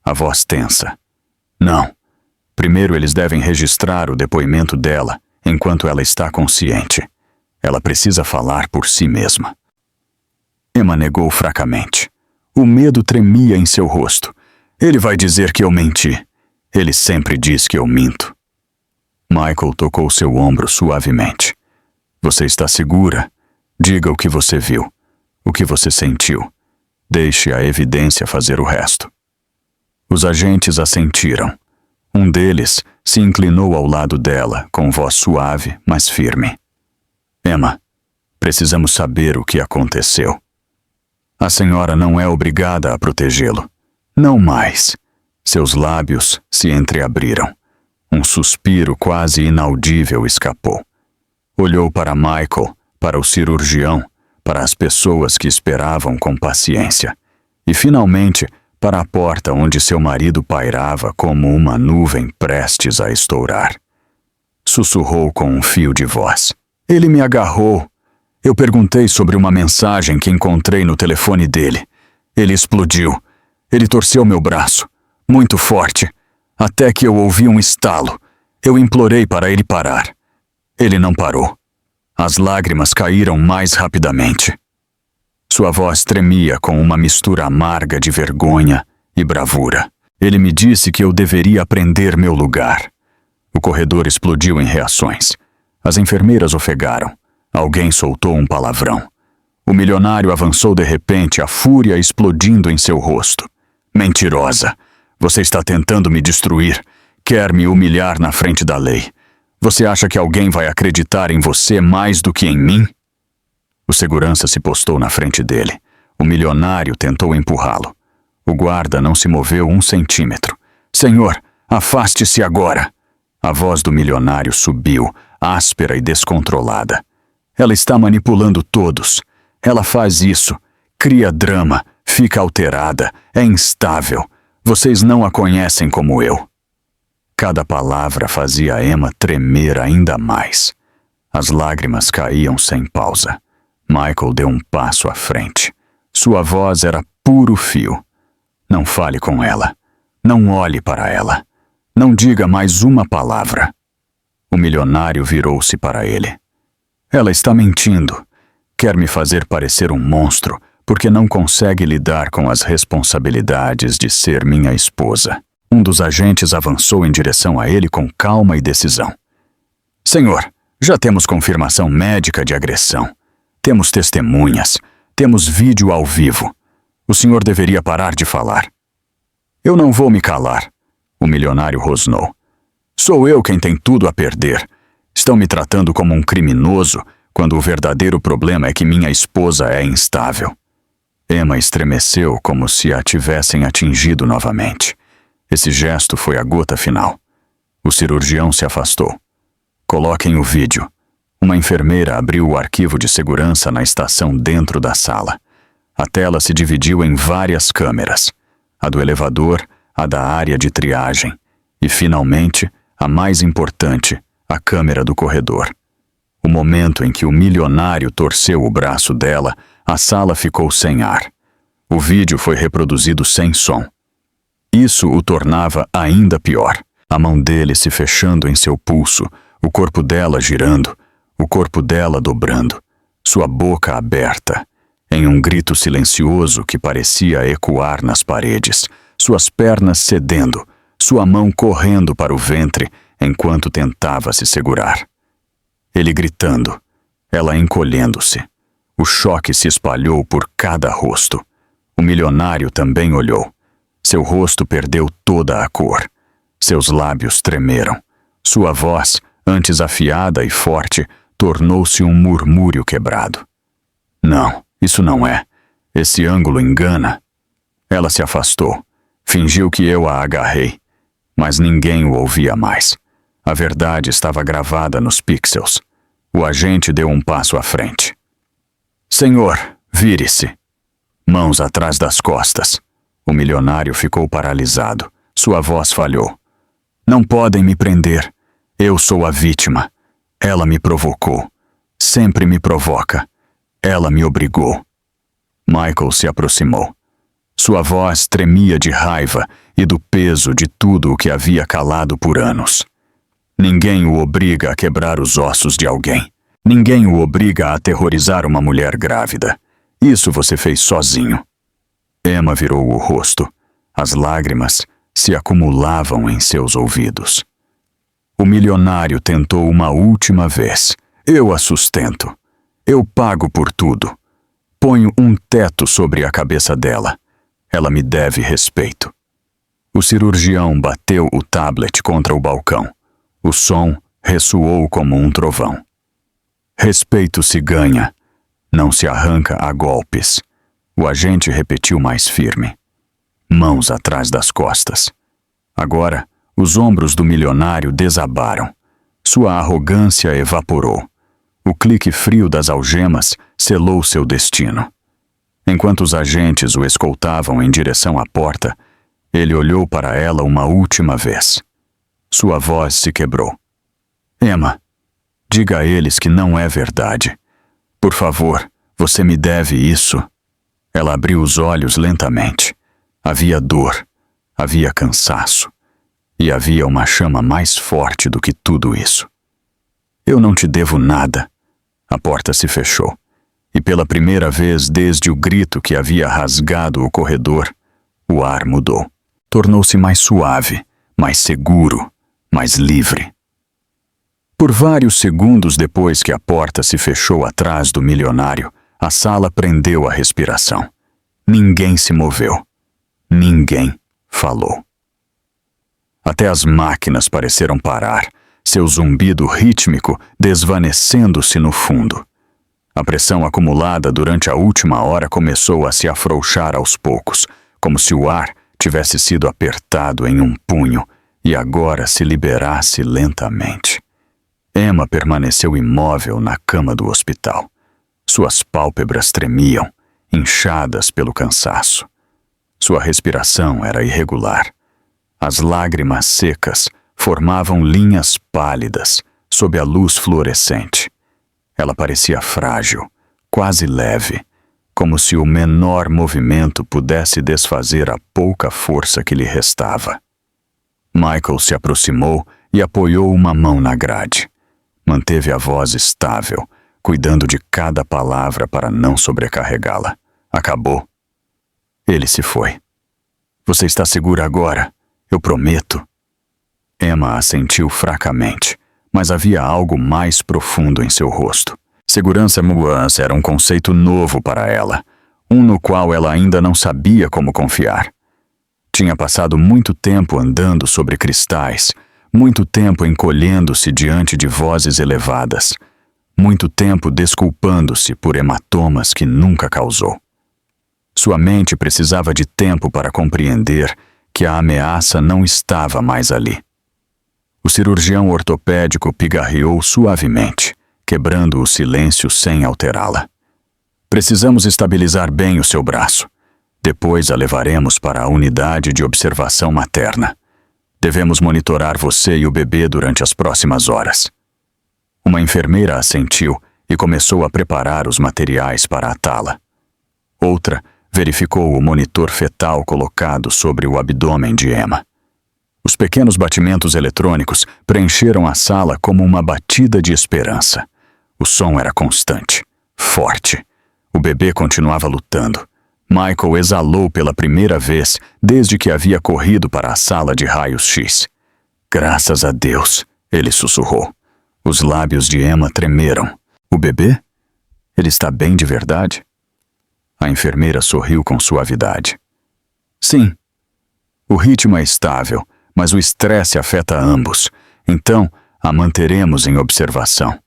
a voz tensa. Não. Primeiro eles devem registrar o depoimento dela enquanto ela está consciente. Ela precisa falar por si mesma. Emma negou fracamente. O medo tremia em seu rosto. Ele vai dizer que eu menti. Ele sempre diz que eu minto. Michael tocou seu ombro suavemente. Você está segura? Diga o que você viu, o que você sentiu. Deixe a evidência fazer o resto. Os agentes assentiram. Um deles se inclinou ao lado dela, com voz suave, mas firme. Emma, precisamos saber o que aconteceu. A senhora não é obrigada a protegê-lo. Não mais. Seus lábios se entreabriram. Um suspiro quase inaudível escapou. Olhou para Michael, para o cirurgião, para as pessoas que esperavam com paciência, e finalmente para a porta onde seu marido pairava como uma nuvem prestes a estourar. Sussurrou com um fio de voz. Ele me agarrou. Eu perguntei sobre uma mensagem que encontrei no telefone dele. Ele explodiu. Ele torceu meu braço, muito forte, até que eu ouvi um estalo. Eu implorei para ele parar. Ele não parou. As lágrimas caíram mais rapidamente. Sua voz tremia com uma mistura amarga de vergonha e bravura. Ele me disse que eu deveria aprender meu lugar. O corredor explodiu em reações. As enfermeiras ofegaram. Alguém soltou um palavrão. O milionário avançou de repente, a fúria explodindo em seu rosto. Mentirosa! Você está tentando me destruir. Quer me humilhar na frente da lei. Você acha que alguém vai acreditar em você mais do que em mim? O segurança se postou na frente dele. O milionário tentou empurrá-lo. O guarda não se moveu 1 centímetro. Senhor, afaste-se agora! A voz do milionário subiu, áspera e descontrolada. Ela está manipulando todos. Ela faz isso. Cria drama, fica alterada, é instável. Vocês não a conhecem como eu. Cada palavra fazia Emma tremer ainda mais. As lágrimas caíam sem pausa. Michael deu um passo à frente. Sua voz era puro fio. Não fale com ela. Não olhe para ela. Não diga mais uma palavra. O milionário virou-se para ele. Ela está mentindo. Quer me fazer parecer um monstro porque não consegue lidar com as responsabilidades de ser minha esposa. Um dos agentes avançou em direção a ele com calma e decisão. Senhor, já temos confirmação médica de agressão. Temos testemunhas. Temos vídeo ao vivo. O senhor deveria parar de falar. Eu não vou me calar. O milionário rosnou. Sou eu quem tem tudo a perder. Estão me tratando como um criminoso, quando o verdadeiro problema é que minha esposa é instável. Emma estremeceu como se a tivessem atingido novamente. Esse gesto foi a gota final. O cirurgião se afastou. Coloquem o vídeo. Uma enfermeira abriu o arquivo de segurança na estação dentro da sala. A tela se dividiu em várias câmeras. A do elevador, a da área de triagem. E, finalmente, a mais importante, a câmera do corredor. O momento em que o milionário torceu o braço dela, a sala ficou sem ar. O vídeo foi reproduzido sem som. Isso o tornava ainda pior. A mão dele se fechando em seu pulso, o corpo dela girando, o corpo dela dobrando, sua boca aberta, em um grito silencioso que parecia ecoar nas paredes, suas pernas cedendo, sua mão correndo para o ventre enquanto tentava se segurar. Ele gritando, ela encolhendo-se. O choque se espalhou por cada rosto. O milionário também olhou. Seu rosto perdeu toda a cor. Seus lábios tremeram. Sua voz, antes afiada e forte, tornou-se um murmúrio quebrado. Não, isso não é. Esse ângulo engana. Ela se afastou. Fingiu que eu a agarrei. Mas ninguém o ouvia mais. A verdade estava gravada nos pixels. O agente deu um passo à frente. Senhor, vire-se. Mãos atrás das costas. O milionário ficou paralisado. Sua voz falhou. Não podem me prender. Eu sou a vítima. Ela me provocou. Sempre me provoca. Ela me obrigou. Michael se aproximou. Sua voz tremia de raiva e do peso de tudo o que havia calado por anos. Ninguém o obriga a quebrar os ossos de alguém. Ninguém o obriga a aterrorizar uma mulher grávida. Isso você fez sozinho. Emma virou o rosto. As lágrimas se acumulavam em seus ouvidos. O milionário tentou uma última vez. Eu a sustento. Eu pago por tudo. Ponho um teto sobre a cabeça dela. Ela me deve respeito. O cirurgião bateu o tablet contra o balcão. O som ressoou como um trovão. Respeito se ganha, não se arranca a golpes. O agente repetiu mais firme. Mãos atrás das costas. Agora, os ombros do milionário desabaram. Sua arrogância evaporou. O clique frio das algemas selou seu destino. Enquanto os agentes o escoltavam em direção à porta, ele olhou para ela uma última vez. Sua voz se quebrou. Emma, diga a eles que não é verdade. Por favor, você me deve isso. Ela abriu os olhos lentamente. Havia dor, havia cansaço. E havia uma chama mais forte do que tudo isso. Eu não te devo nada. A porta se fechou. E pela primeira vez desde o grito que havia rasgado o corredor, o ar mudou. Tornou-se mais suave, mais seguro, mais livre. Por vários segundos depois que a porta se fechou atrás do milionário, a sala prendeu a respiração. Ninguém se moveu. Ninguém falou. Até as máquinas pareceram parar, seu zumbido rítmico desvanecendo-se no fundo. A pressão acumulada durante a última hora começou a se afrouxar aos poucos, como se o ar tivesse sido apertado em um punho e agora se liberasse lentamente. Emma permaneceu imóvel na cama do hospital. Suas pálpebras tremiam, inchadas pelo cansaço. Sua respiração era irregular. As lágrimas secas formavam linhas pálidas sob a luz fluorescente. Ela parecia frágil, quase leve, como se o menor movimento pudesse desfazer a pouca força que lhe restava. Michael se aproximou e apoiou uma mão na grade. Manteve a voz estável, cuidando de cada palavra para não sobrecarregá-la. Acabou. Ele se foi. Você está segura agora? Eu prometo. Emma assentiu fracamente, mas havia algo mais profundo em seu rosto. Segurança era um conceito novo para ela, um no qual ela ainda não sabia como confiar. Tinha passado muito tempo andando sobre cristais, muito tempo encolhendo-se diante de vozes elevadas, muito tempo desculpando-se por hematomas que nunca causou. Sua mente precisava de tempo para compreender que a ameaça não estava mais ali. O cirurgião ortopédico pigarreou suavemente, quebrando o silêncio sem alterá-la. Precisamos estabilizar bem o seu braço. Depois a levaremos para a unidade de observação materna. Devemos monitorar você e o bebê durante as próximas horas. Uma enfermeira assentiu e começou a preparar os materiais para atá-la. Outra verificou o monitor fetal colocado sobre o abdômen de Emma. Os pequenos batimentos eletrônicos preencheram a sala como uma batida de esperança. O som era constante, forte. O bebê continuava lutando. Michael exalou pela primeira vez desde que havia corrido para a sala de raios-x. Graças a Deus, ele sussurrou. Os lábios de Emma tremeram. O bebê? Ele está bem de verdade? A enfermeira sorriu com suavidade. Sim. O ritmo é estável, mas o estresse afeta ambos. Então, a manteremos em observação.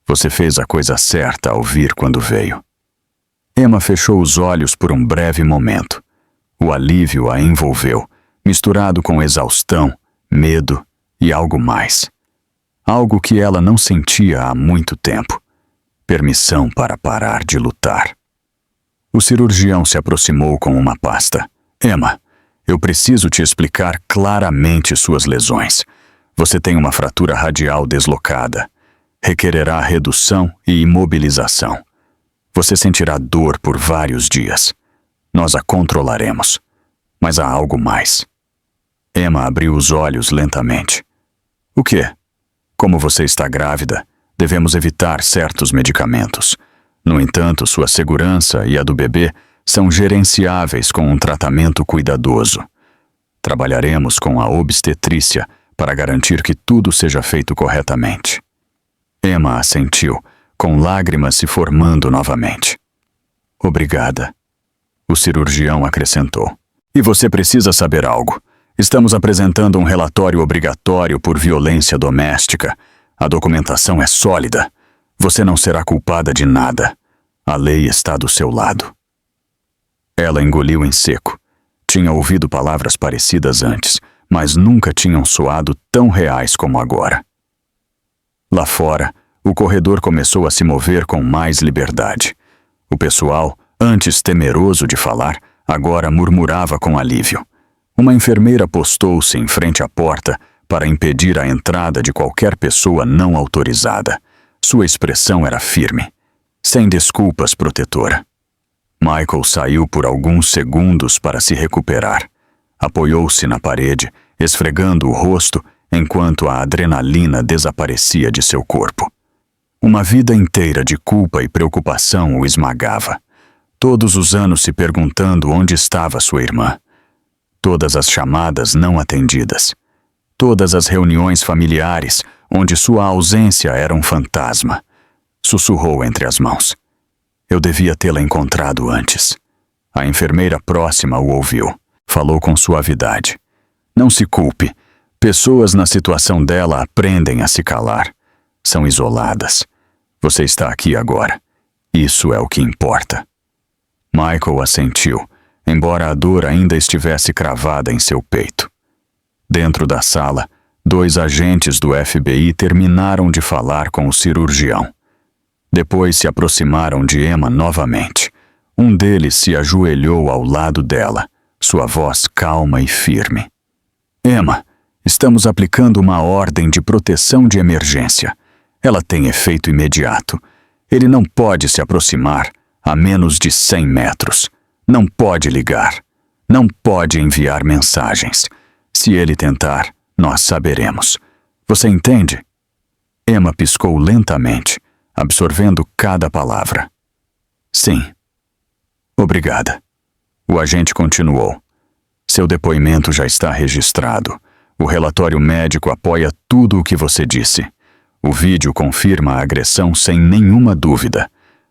Você fez a coisa certa ao vir quando veio. Emma fechou os olhos por um breve momento. O alívio a envolveu, misturado com exaustão, medo e algo mais. Algo que ela não sentia há muito tempo. Permissão para parar de lutar. O cirurgião se aproximou com uma pasta. Emma, eu preciso te explicar claramente suas lesões. Você tem uma fratura radial deslocada. Requererá redução e imobilização. Você sentirá dor por vários dias. Nós a controlaremos. Mas há algo mais. Emma abriu os olhos lentamente. O quê? Como você está grávida, devemos evitar certos medicamentos. No entanto, sua segurança e a do bebê são gerenciáveis com um tratamento cuidadoso. Trabalharemos com a obstetrícia para garantir que tudo seja feito corretamente. Emma assentiu, com lágrimas se formando novamente. Obrigada. O cirurgião acrescentou. E você precisa saber algo. Estamos apresentando um relatório obrigatório por violência doméstica. A documentação é sólida. Você não será culpada de nada. A lei está do seu lado. Ela engoliu em seco. Tinha ouvido palavras parecidas antes, mas nunca tinham soado tão reais como agora. Lá fora, o corredor começou a se mover com mais liberdade. O pessoal, antes temeroso de falar, agora murmurava com alívio. Uma enfermeira postou-se em frente à porta para impedir a entrada de qualquer pessoa não autorizada. Sua expressão era firme, sem desculpas protetora. Michael saiu por alguns segundos para se recuperar. Apoiou-se na parede, esfregando o rosto enquanto a adrenalina desaparecia de seu corpo. Uma vida inteira de culpa e preocupação o esmagava. Todos os anos se perguntando onde estava sua irmã. Todas as chamadas não atendidas. Todas as reuniões familiares onde sua ausência era um fantasma. Sussurrou entre as mãos. Eu devia tê-la encontrado antes. A enfermeira próxima o ouviu. Falou com suavidade. Não se culpe. Pessoas na situação dela aprendem a se calar. São isoladas. Você está aqui agora. Isso é o que importa. Michael assentiu, embora a dor ainda estivesse cravada em seu peito. Dentro da sala, 2 agentes do FBI terminaram de falar com o cirurgião. Depois se aproximaram de Emma novamente. Um deles se ajoelhou ao lado dela, sua voz calma e firme. Emma, estamos aplicando uma ordem de proteção de emergência. Ela tem efeito imediato. Ele não pode se aproximar a menos de 100 metros. Não pode ligar. Não pode enviar mensagens. Se ele tentar, nós saberemos. Você entende? Emma piscou lentamente, absorvendo cada palavra. Sim. Obrigada. O agente continuou. Seu depoimento já está registrado. O relatório médico apoia tudo o que você disse. O vídeo confirma a agressão sem nenhuma dúvida.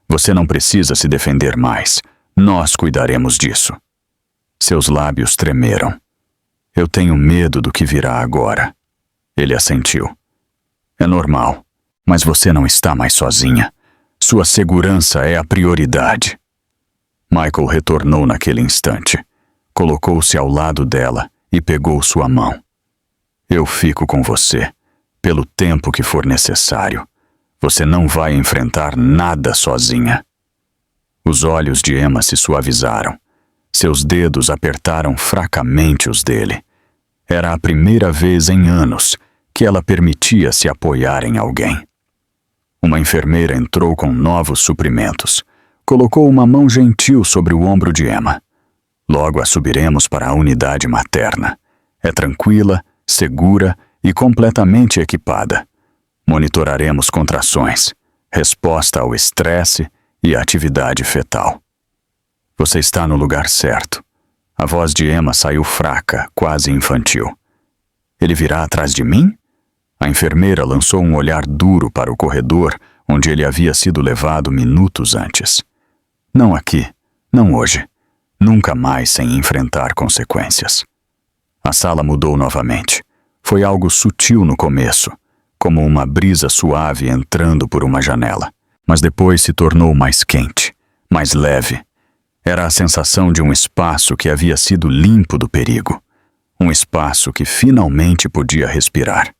Você não precisa se defender mais. Nós cuidaremos disso. Seus lábios tremeram. Eu tenho medo do que virá agora. Ele assentiu. É normal, mas você não está mais sozinha. Sua segurança é a prioridade. Michael retornou naquele instante. Colocou-se ao lado dela e pegou sua mão. Eu fico com você, pelo tempo que for necessário. Você não vai enfrentar nada sozinha. Os olhos de Emma se suavizaram. Seus dedos apertaram fracamente os dele. Era a primeira vez em anos que ela permitia se apoiar em alguém. Uma enfermeira entrou com novos suprimentos. Colocou uma mão gentil sobre o ombro de Emma. Logo a subiremos para a unidade materna. É tranquila, segura e completamente equipada. Monitoraremos contrações, resposta ao estresse e atividade fetal. Você está no lugar certo. A voz de Emma saiu fraca, quase infantil. Ele virá atrás de mim? A enfermeira lançou um olhar duro para o corredor onde ele havia sido levado minutos antes. Não aqui, não hoje. Nunca mais sem enfrentar consequências. A sala mudou novamente. Foi algo sutil no começo, como uma brisa suave entrando por uma janela. Mas depois se tornou mais quente, mais leve. Era a sensação de um espaço que havia sido limpo do perigo. Um espaço que finalmente podia respirar.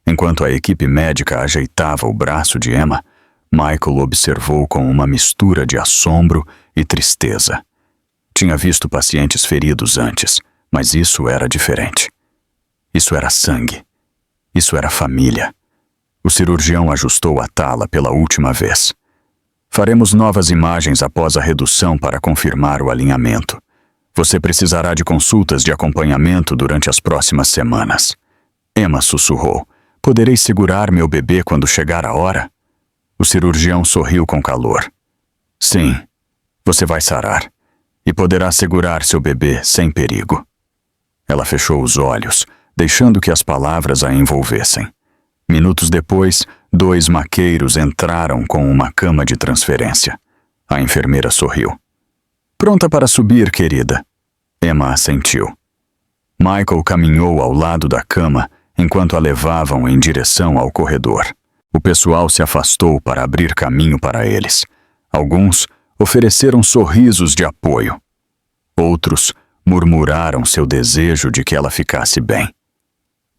Enquanto a equipe médica ajeitava o braço de Emma, Michael observou com uma mistura de assombro e tristeza. Tinha visto pacientes feridos antes, mas isso era diferente. Isso era sangue. Isso era família. O cirurgião ajustou a tala pela última vez. Faremos novas imagens após a redução para confirmar o alinhamento. Você precisará de consultas de acompanhamento durante as próximas semanas. Emma sussurrou. Poderei segurar meu bebê quando chegar a hora? O cirurgião sorriu com calor. Sim, você vai sarar. E poderá segurar seu bebê sem perigo. Ela fechou os olhos, deixando que as palavras a envolvessem. Minutos depois, 2 maqueiros entraram com uma cama de transferência. A enfermeira sorriu. Pronta para subir, querida. Emma assentiu. Michael caminhou ao lado da cama enquanto a levavam em direção ao corredor. O pessoal se afastou para abrir caminho para eles. Alguns ofereceram sorrisos de apoio. Outros murmuraram seu desejo de que ela ficasse bem.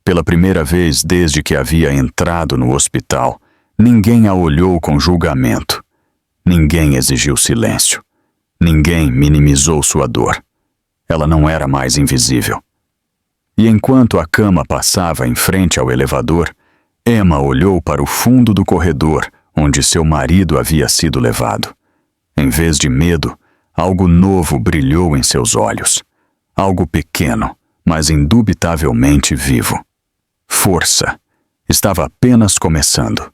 Pela primeira vez desde que havia entrado no hospital, ninguém a olhou com julgamento. Ninguém exigiu silêncio. Ninguém minimizou sua dor. Ela não era mais invisível. E enquanto a cama passava em frente ao elevador, Emma olhou para o fundo do corredor onde seu marido havia sido levado. Em vez de medo, algo novo brilhou em seus olhos. Algo pequeno, mas indubitavelmente vivo. Força. Estava apenas começando.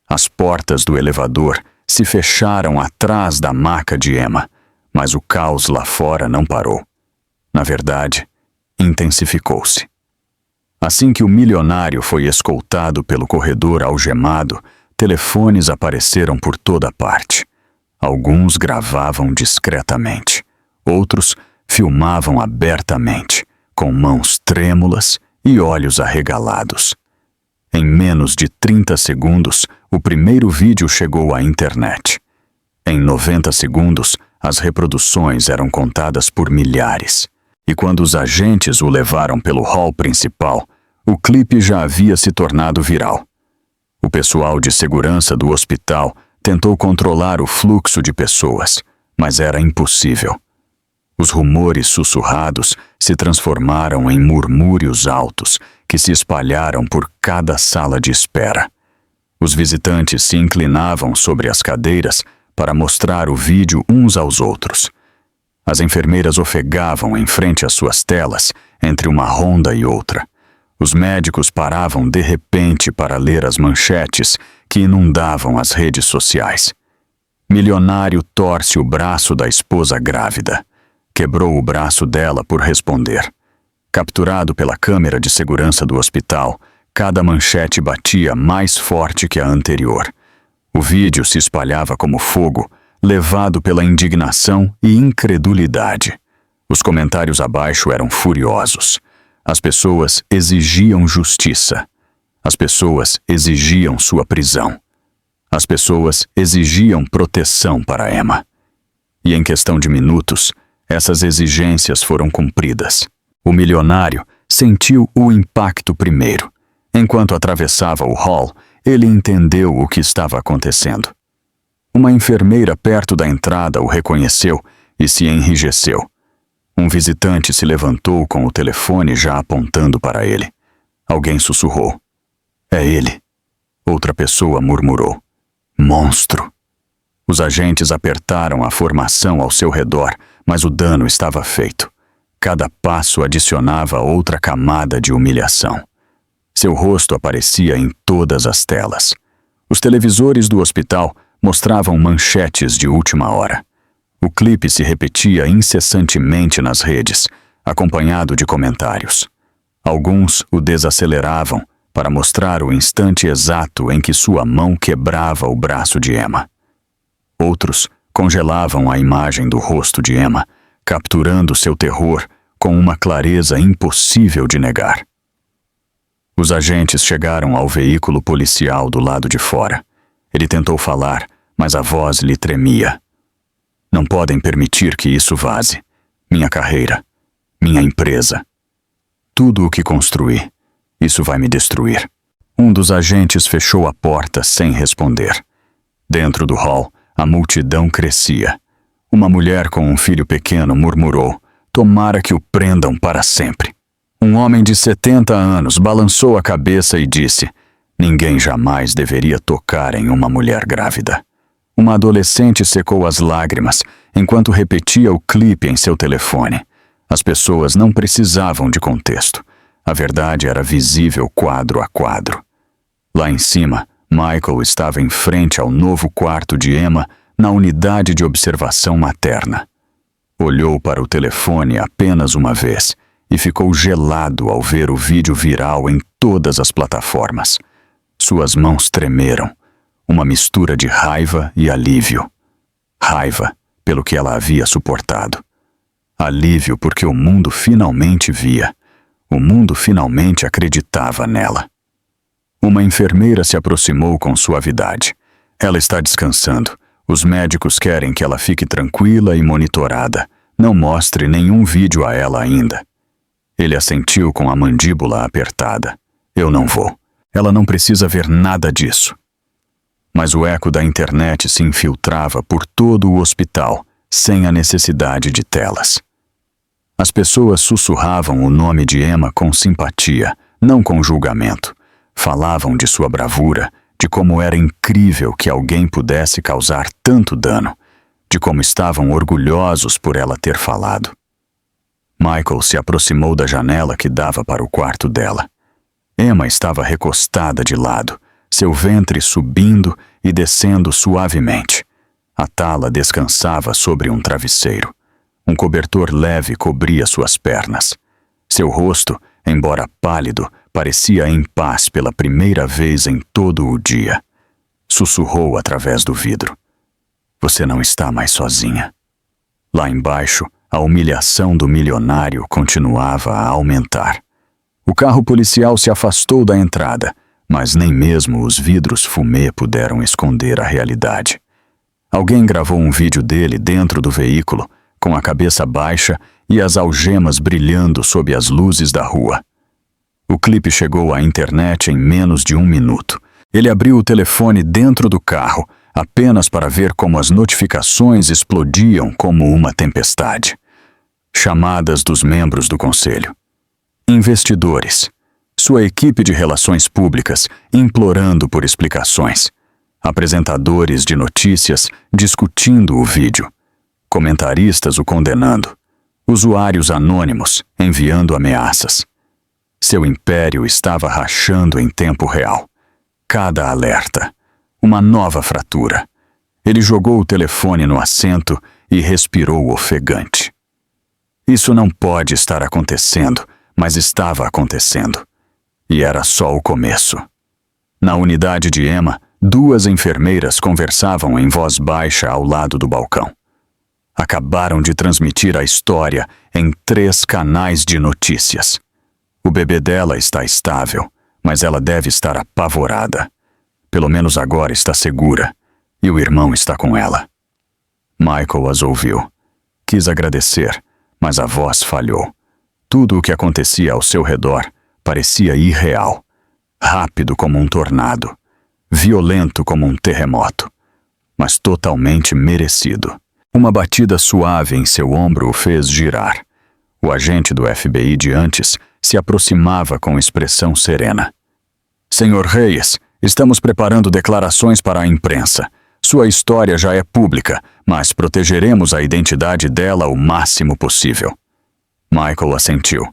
As portas do elevador se fecharam atrás da maca de Emma, mas o caos lá fora não parou. Na verdade, intensificou-se. Assim que o milionário foi escoltado pelo corredor algemado, telefones apareceram por toda parte. Alguns gravavam discretamente. Outros filmavam abertamente, com mãos trêmulas e olhos arregalados. Em menos de 30 segundos, o primeiro vídeo chegou à internet. Em 90 segundos, as reproduções eram contadas por milhares. E quando os agentes o levaram pelo hall principal, o clipe já havia se tornado viral. O pessoal de segurança do hospital tentou controlar o fluxo de pessoas, mas era impossível. Os rumores sussurrados se transformaram em murmúrios altos que se espalharam por cada sala de espera. Os visitantes se inclinavam sobre as cadeiras para mostrar o vídeo uns aos outros. As enfermeiras ofegavam em frente às suas telas, entre uma ronda e outra. Os médicos paravam de repente para ler as manchetes que inundavam as redes sociais. Milionário torce o braço da esposa grávida. Quebrou o braço dela por responder. Capturado pela câmera de segurança do hospital, cada manchete batia mais forte que a anterior. O vídeo se espalhava como fogo, levado pela indignação e incredulidade. Os comentários abaixo eram furiosos. As pessoas exigiam justiça. As pessoas exigiam sua prisão. As pessoas exigiam proteção para Emma. E em questão de minutos, essas exigências foram cumpridas. O milionário sentiu o impacto primeiro. Enquanto atravessava o hall, ele entendeu o que estava acontecendo. Uma enfermeira perto da entrada o reconheceu e se enrijeceu. Um visitante se levantou com o telefone já apontando para ele. Alguém sussurrou. É ele. Outra pessoa murmurou. Monstro. Os agentes apertaram a formação ao seu redor, mas o dano estava feito. Cada passo adicionava outra camada de humilhação. Seu rosto aparecia em todas as telas. Os televisores do hospital mostravam manchetes de última hora. O clipe se repetia incessantemente nas redes, acompanhado de comentários. Alguns o desaceleravam para mostrar o instante exato em que sua mão quebrava o braço de Emma. Outros congelavam a imagem do rosto de Emma, capturando seu terror com uma clareza impossível de negar. Os agentes chegaram ao veículo policial do lado de fora. Ele tentou falar, mas a voz lhe tremia. Não podem permitir que isso vaze. Minha carreira, minha empresa. Tudo o que construí, isso vai me destruir. Um dos agentes fechou a porta sem responder. Dentro do hall, a multidão crescia. Uma mulher com um filho pequeno murmurou, tomara que o prendam para sempre. Um homem de 70 anos balançou a cabeça e disse, ninguém jamais deveria tocar em uma mulher grávida. Uma adolescente secou as lágrimas enquanto repetia o clipe em seu telefone. As pessoas não precisavam de contexto. A verdade era visível quadro a quadro. Lá em cima, Michael estava em frente ao novo quarto de Emma na unidade de observação materna. Olhou para o telefone apenas uma vez e ficou gelado ao ver o vídeo viral em todas as plataformas. Suas mãos tremeram. Uma mistura de raiva e alívio. Raiva pelo que ela havia suportado. Alívio porque o mundo finalmente via. O mundo finalmente acreditava nela. Uma enfermeira se aproximou com suavidade. Ela está descansando. Os médicos querem que ela fique tranquila e monitorada. Não mostre nenhum vídeo a ela ainda. Ele assentiu com a mandíbula apertada. Eu não vou. Ela não precisa ver nada disso. Mas o eco da internet se infiltrava por todo o hospital, sem a necessidade de telas. As pessoas sussurravam o nome de Emma com simpatia, não com julgamento. Falavam de sua bravura, de como era incrível que alguém pudesse causar tanto dano, de como estavam orgulhosos por ela ter falado. Michael se aproximou da janela que dava para o quarto dela. Emma estava recostada de lado, seu ventre subindo e descendo suavemente. A tala descansava sobre um travesseiro. Um cobertor leve cobria suas pernas. Seu rosto, embora pálido, parecia em paz pela primeira vez em todo o dia. Sussurrou através do vidro. Você não está mais sozinha. Lá embaixo, a humilhação do milionário continuava a aumentar. O carro policial se afastou da entrada, mas nem mesmo os vidros fumê puderam esconder a realidade. Alguém gravou um vídeo dele dentro do veículo, com a cabeça baixa e as algemas brilhando sob as luzes da rua. O clipe chegou à internet em menos de 1 minuto. Ele abriu o telefone dentro do carro, apenas para ver como as notificações explodiam como uma tempestade. Chamadas dos membros do conselho. Investidores. Sua equipe de relações públicas implorando por explicações. Apresentadores de notícias discutindo o vídeo, comentaristas o condenando, usuários anônimos enviando ameaças. Seu império estava rachando em tempo real. Cada alerta, uma nova fratura. Ele jogou o telefone no assento e respirou ofegante. Isso não pode estar acontecendo, mas estava acontecendo. E era só o começo. Na unidade de Emma, 2 enfermeiras conversavam em voz baixa ao lado do balcão. Acabaram de transmitir a história em 3 canais de notícias. O bebê dela está estável, mas ela deve estar apavorada. Pelo menos agora está segura, e o irmão está com ela. Michael as ouviu. Quis agradecer, mas a voz falhou. Tudo o que acontecia ao seu redor parecia irreal, rápido como um tornado, violento como um terremoto, mas totalmente merecido. Uma batida suave em seu ombro o fez girar. O agente do FBI de antes se aproximava com expressão serena. Senhor Reyes, estamos preparando declarações para a imprensa. Sua história já é pública, mas protegeremos a identidade dela o máximo possível. Michael assentiu.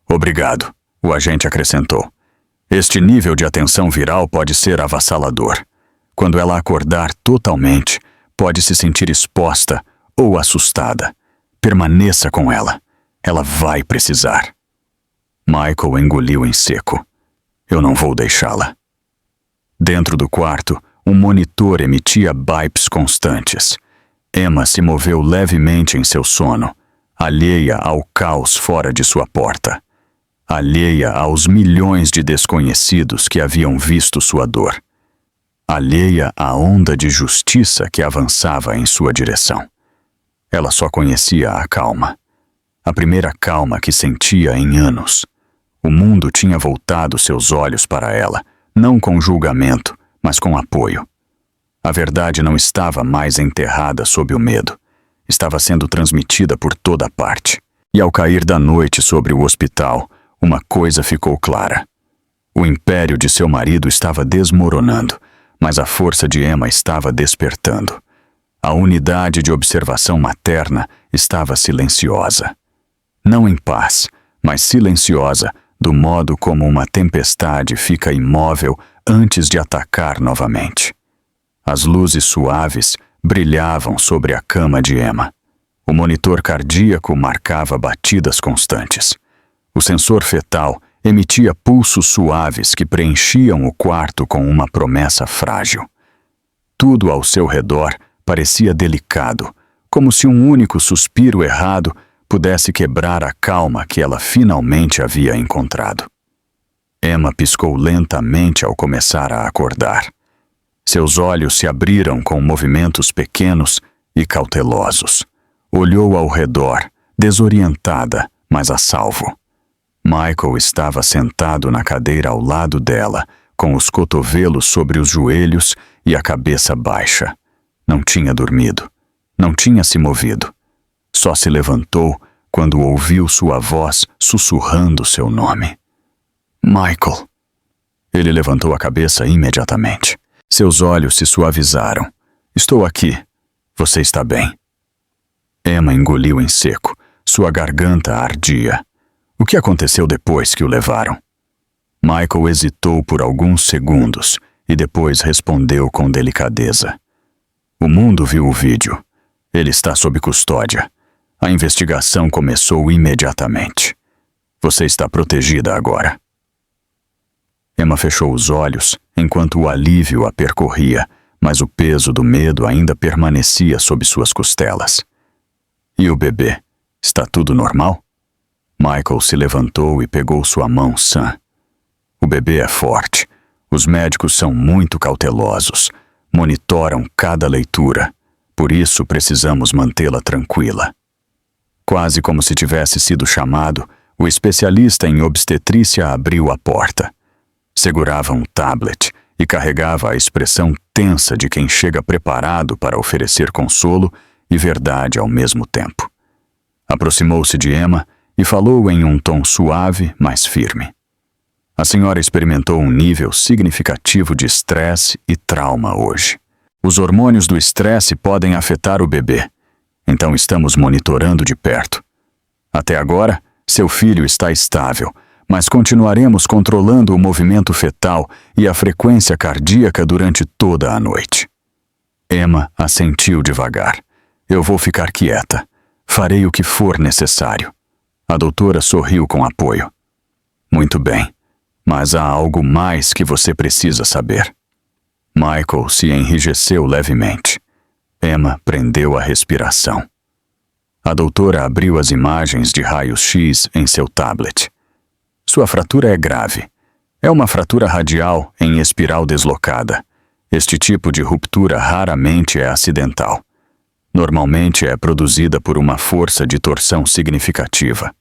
Obrigado, o agente acrescentou. Este nível de atenção viral pode ser avassalador. Quando ela acordar totalmente, pode se sentir exposta ou assustada. Permaneça com ela. Ela vai precisar. Michael engoliu em seco. Eu não vou deixá-la. Dentro do quarto, um monitor emitia bips constantes. Emma se moveu levemente em seu sono, alheia ao caos fora de sua porta. Alheia aos milhões de desconhecidos que haviam visto sua dor. Alheia à onda de justiça que avançava em sua direção. Ela só conhecia a calma. A primeira calma que sentia em anos. O mundo tinha voltado seus olhos para ela, não com julgamento, mas com apoio. A verdade não estava mais enterrada sob o medo. Estava sendo transmitida por toda parte. E ao cair da noite sobre o hospital, uma coisa ficou clara. O império de seu marido estava desmoronando, mas a força de Emma estava despertando. A unidade de observação materna estava silenciosa. Não em paz, mas silenciosa, do modo como uma tempestade fica imóvel antes de atacar novamente. As luzes suaves brilhavam sobre a cama de Emma. O monitor cardíaco marcava batidas constantes. O sensor fetal emitia pulsos suaves que preenchiam o quarto com uma promessa frágil. Tudo ao seu redor parecia delicado, como se um único suspiro errado pudesse quebrar a calma que ela finalmente havia encontrado. Emma piscou lentamente ao começar a acordar. Seus olhos se abriram com movimentos pequenos e cautelosos. Olhou ao redor, desorientada, mas a salvo. Michael estava sentado na cadeira ao lado dela, com os cotovelos sobre os joelhos e a cabeça baixa. Não tinha dormido. Não tinha se movido. Só se levantou quando ouviu sua voz sussurrando seu nome. Michael. Ele levantou a cabeça imediatamente. Seus olhos se suavizaram. Estou aqui. Você está bem? Emma engoliu em seco. Sua garganta ardia. O que aconteceu depois que o levaram? Michael hesitou por alguns segundos e depois respondeu com delicadeza. O mundo viu o vídeo. Ele está sob custódia. A investigação começou imediatamente. Você está protegida agora. Emma fechou os olhos enquanto o alívio a percorria, mas o peso do medo ainda permanecia sob suas costelas. E o bebê? Está tudo normal? Michael se levantou e pegou sua mão sã. O bebê é forte. Os médicos são muito cautelosos. Monitoram cada leitura. Por isso precisamos mantê-la tranquila. Quase como se tivesse sido chamado, o especialista em obstetrícia abriu a porta. Segurava um tablet e carregava a expressão tensa de quem chega preparado para oferecer consolo e verdade ao mesmo tempo. Aproximou-se de Emma e falou em um tom suave, mas firme. A senhora experimentou um nível significativo de estresse e trauma hoje. Os hormônios do estresse podem afetar o bebê, então estamos monitorando de perto. Até agora, seu filho está estável, mas continuaremos controlando o movimento fetal e a frequência cardíaca durante toda a noite. Emma assentiu devagar. Eu vou ficar quieta. Farei o que for necessário. A doutora sorriu com apoio. Muito bem, mas há algo mais que você precisa saber. Michael se enrijeceu levemente. Emma prendeu a respiração. A doutora abriu as imagens de raios-x em seu tablet. Sua fratura é grave. É uma fratura radial em espiral deslocada. Este tipo de ruptura raramente é acidental. Normalmente é produzida por uma força de torção significativa.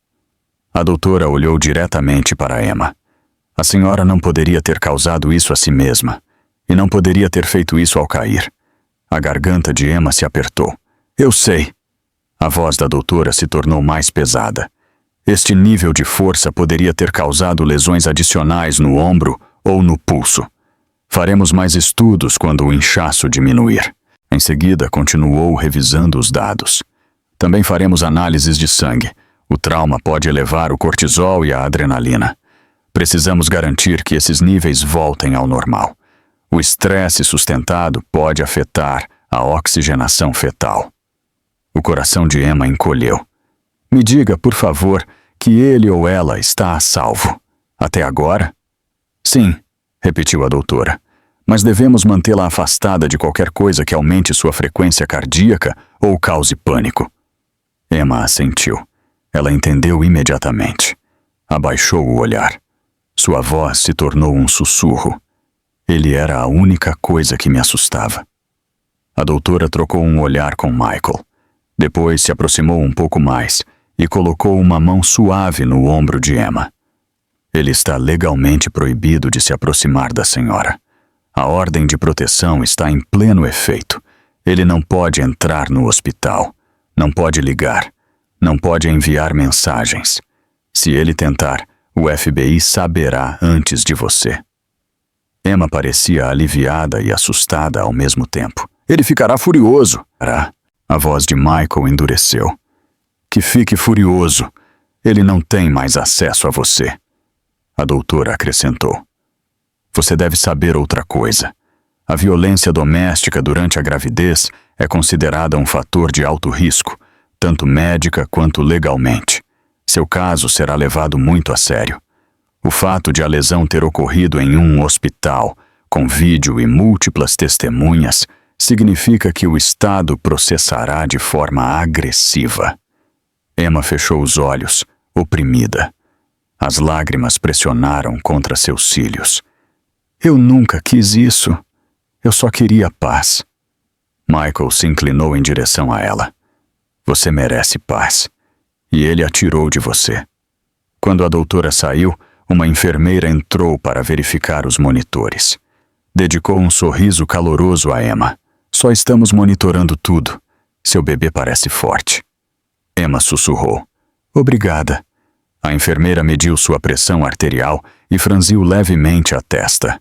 A doutora olhou diretamente para Emma. A senhora não poderia ter causado isso a si mesma, e não poderia ter feito isso ao cair. A garganta de Emma se apertou. Eu sei. A voz da doutora se tornou mais pesada. Este nível de força poderia ter causado lesões adicionais no ombro ou no pulso. Faremos mais estudos quando o inchaço diminuir. Em seguida, continuou revisando os dados. Também faremos análises de sangue. O trauma pode elevar o cortisol e a adrenalina. Precisamos garantir que esses níveis voltem ao normal. O estresse sustentado pode afetar a oxigenação fetal. O coração de Emma encolheu. Me diga, por favor, que ele ou ela está a salvo. Até agora? Sim, repetiu a doutora. Mas devemos mantê-la afastada de qualquer coisa que aumente sua frequência cardíaca ou cause pânico. Emma assentiu. Ela entendeu imediatamente. Abaixou o olhar. Sua voz se tornou um sussurro. Ele era a única coisa que me assustava. A doutora trocou um olhar com Michael. Depois se aproximou um pouco mais e colocou uma mão suave no ombro de Emma. Ele está legalmente proibido de se aproximar da senhora. A ordem de proteção está em pleno efeito. Ele não pode entrar no hospital, não pode ligar, não pode enviar mensagens. Se ele tentar, o FBI saberá antes de você. Emma parecia aliviada e assustada ao mesmo tempo. Ele ficará furioso. A voz de Michael endureceu. Que fique furioso. Ele não tem mais acesso a você. A doutora acrescentou. Você deve saber outra coisa. A violência doméstica durante a gravidez é considerada um fator de alto risco, tanto médica quanto legalmente. Seu caso será levado muito a sério. O fato de a lesão ter ocorrido em um hospital, com vídeo e múltiplas testemunhas, significa que o Estado processará de forma agressiva. Emma fechou os olhos, oprimida. As lágrimas pressionaram contra seus cílios. Eu nunca quis isso. Eu só queria paz. Michael se inclinou em direção a ela. Você merece paz. E ele atirou de você. Quando a doutora saiu, uma enfermeira entrou para verificar os monitores. Dedicou um sorriso caloroso a Emma. Só estamos monitorando tudo. Seu bebê parece forte. Emma sussurrou. Obrigada. A enfermeira mediu sua pressão arterial e franziu levemente a testa.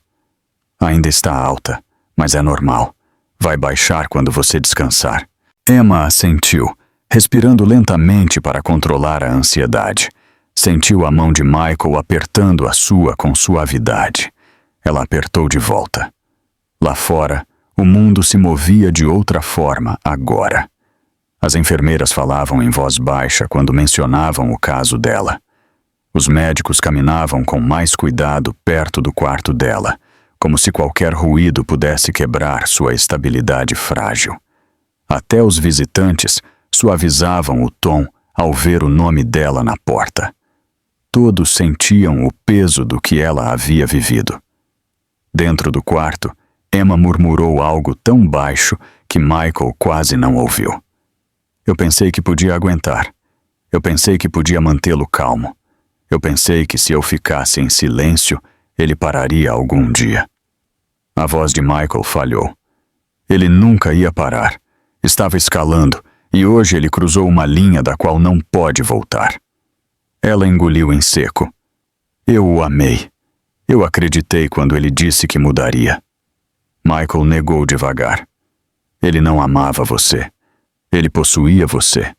Ainda está alta, mas é normal. Vai baixar quando você descansar. Emma assentiu, respirando lentamente para controlar a ansiedade. Sentiu a mão de Michael apertando a sua com suavidade. Ela apertou de volta. Lá fora, o mundo se movia de outra forma agora. As enfermeiras falavam em voz baixa quando mencionavam o caso dela. Os médicos caminavam com mais cuidado perto do quarto dela, como se qualquer ruído pudesse quebrar sua estabilidade frágil. Até os visitantes suavizavam o tom ao ver o nome dela na porta. Todos sentiam o peso do que ela havia vivido. Dentro do quarto, Emma murmurou algo tão baixo que Michael quase não ouviu. Eu pensei que podia aguentar. Eu pensei que podia mantê-lo calmo. Eu pensei que se eu ficasse em silêncio, ele pararia algum dia. A voz de Michael falhou. Ele nunca ia parar. Estava escalando, e hoje ele cruzou uma linha da qual não pode voltar. Ela engoliu em seco. Eu o amei. Eu acreditei quando ele disse que mudaria. Michael negou devagar. Ele não amava você. Ele possuía você.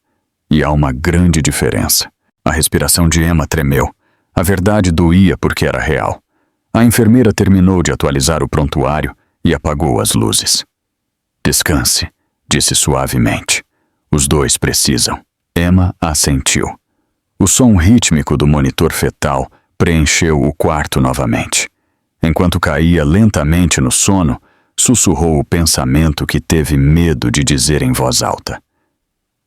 E há uma grande diferença. A respiração de Emma tremeu. A verdade doía porque era real. A enfermeira terminou de atualizar o prontuário e apagou as luzes. Descanse, disse suavemente. Os dois precisam. Emma assentiu. O som rítmico do monitor fetal preencheu o quarto novamente. Enquanto caía lentamente no sono, sussurrou o pensamento que teve medo de dizer em voz alta.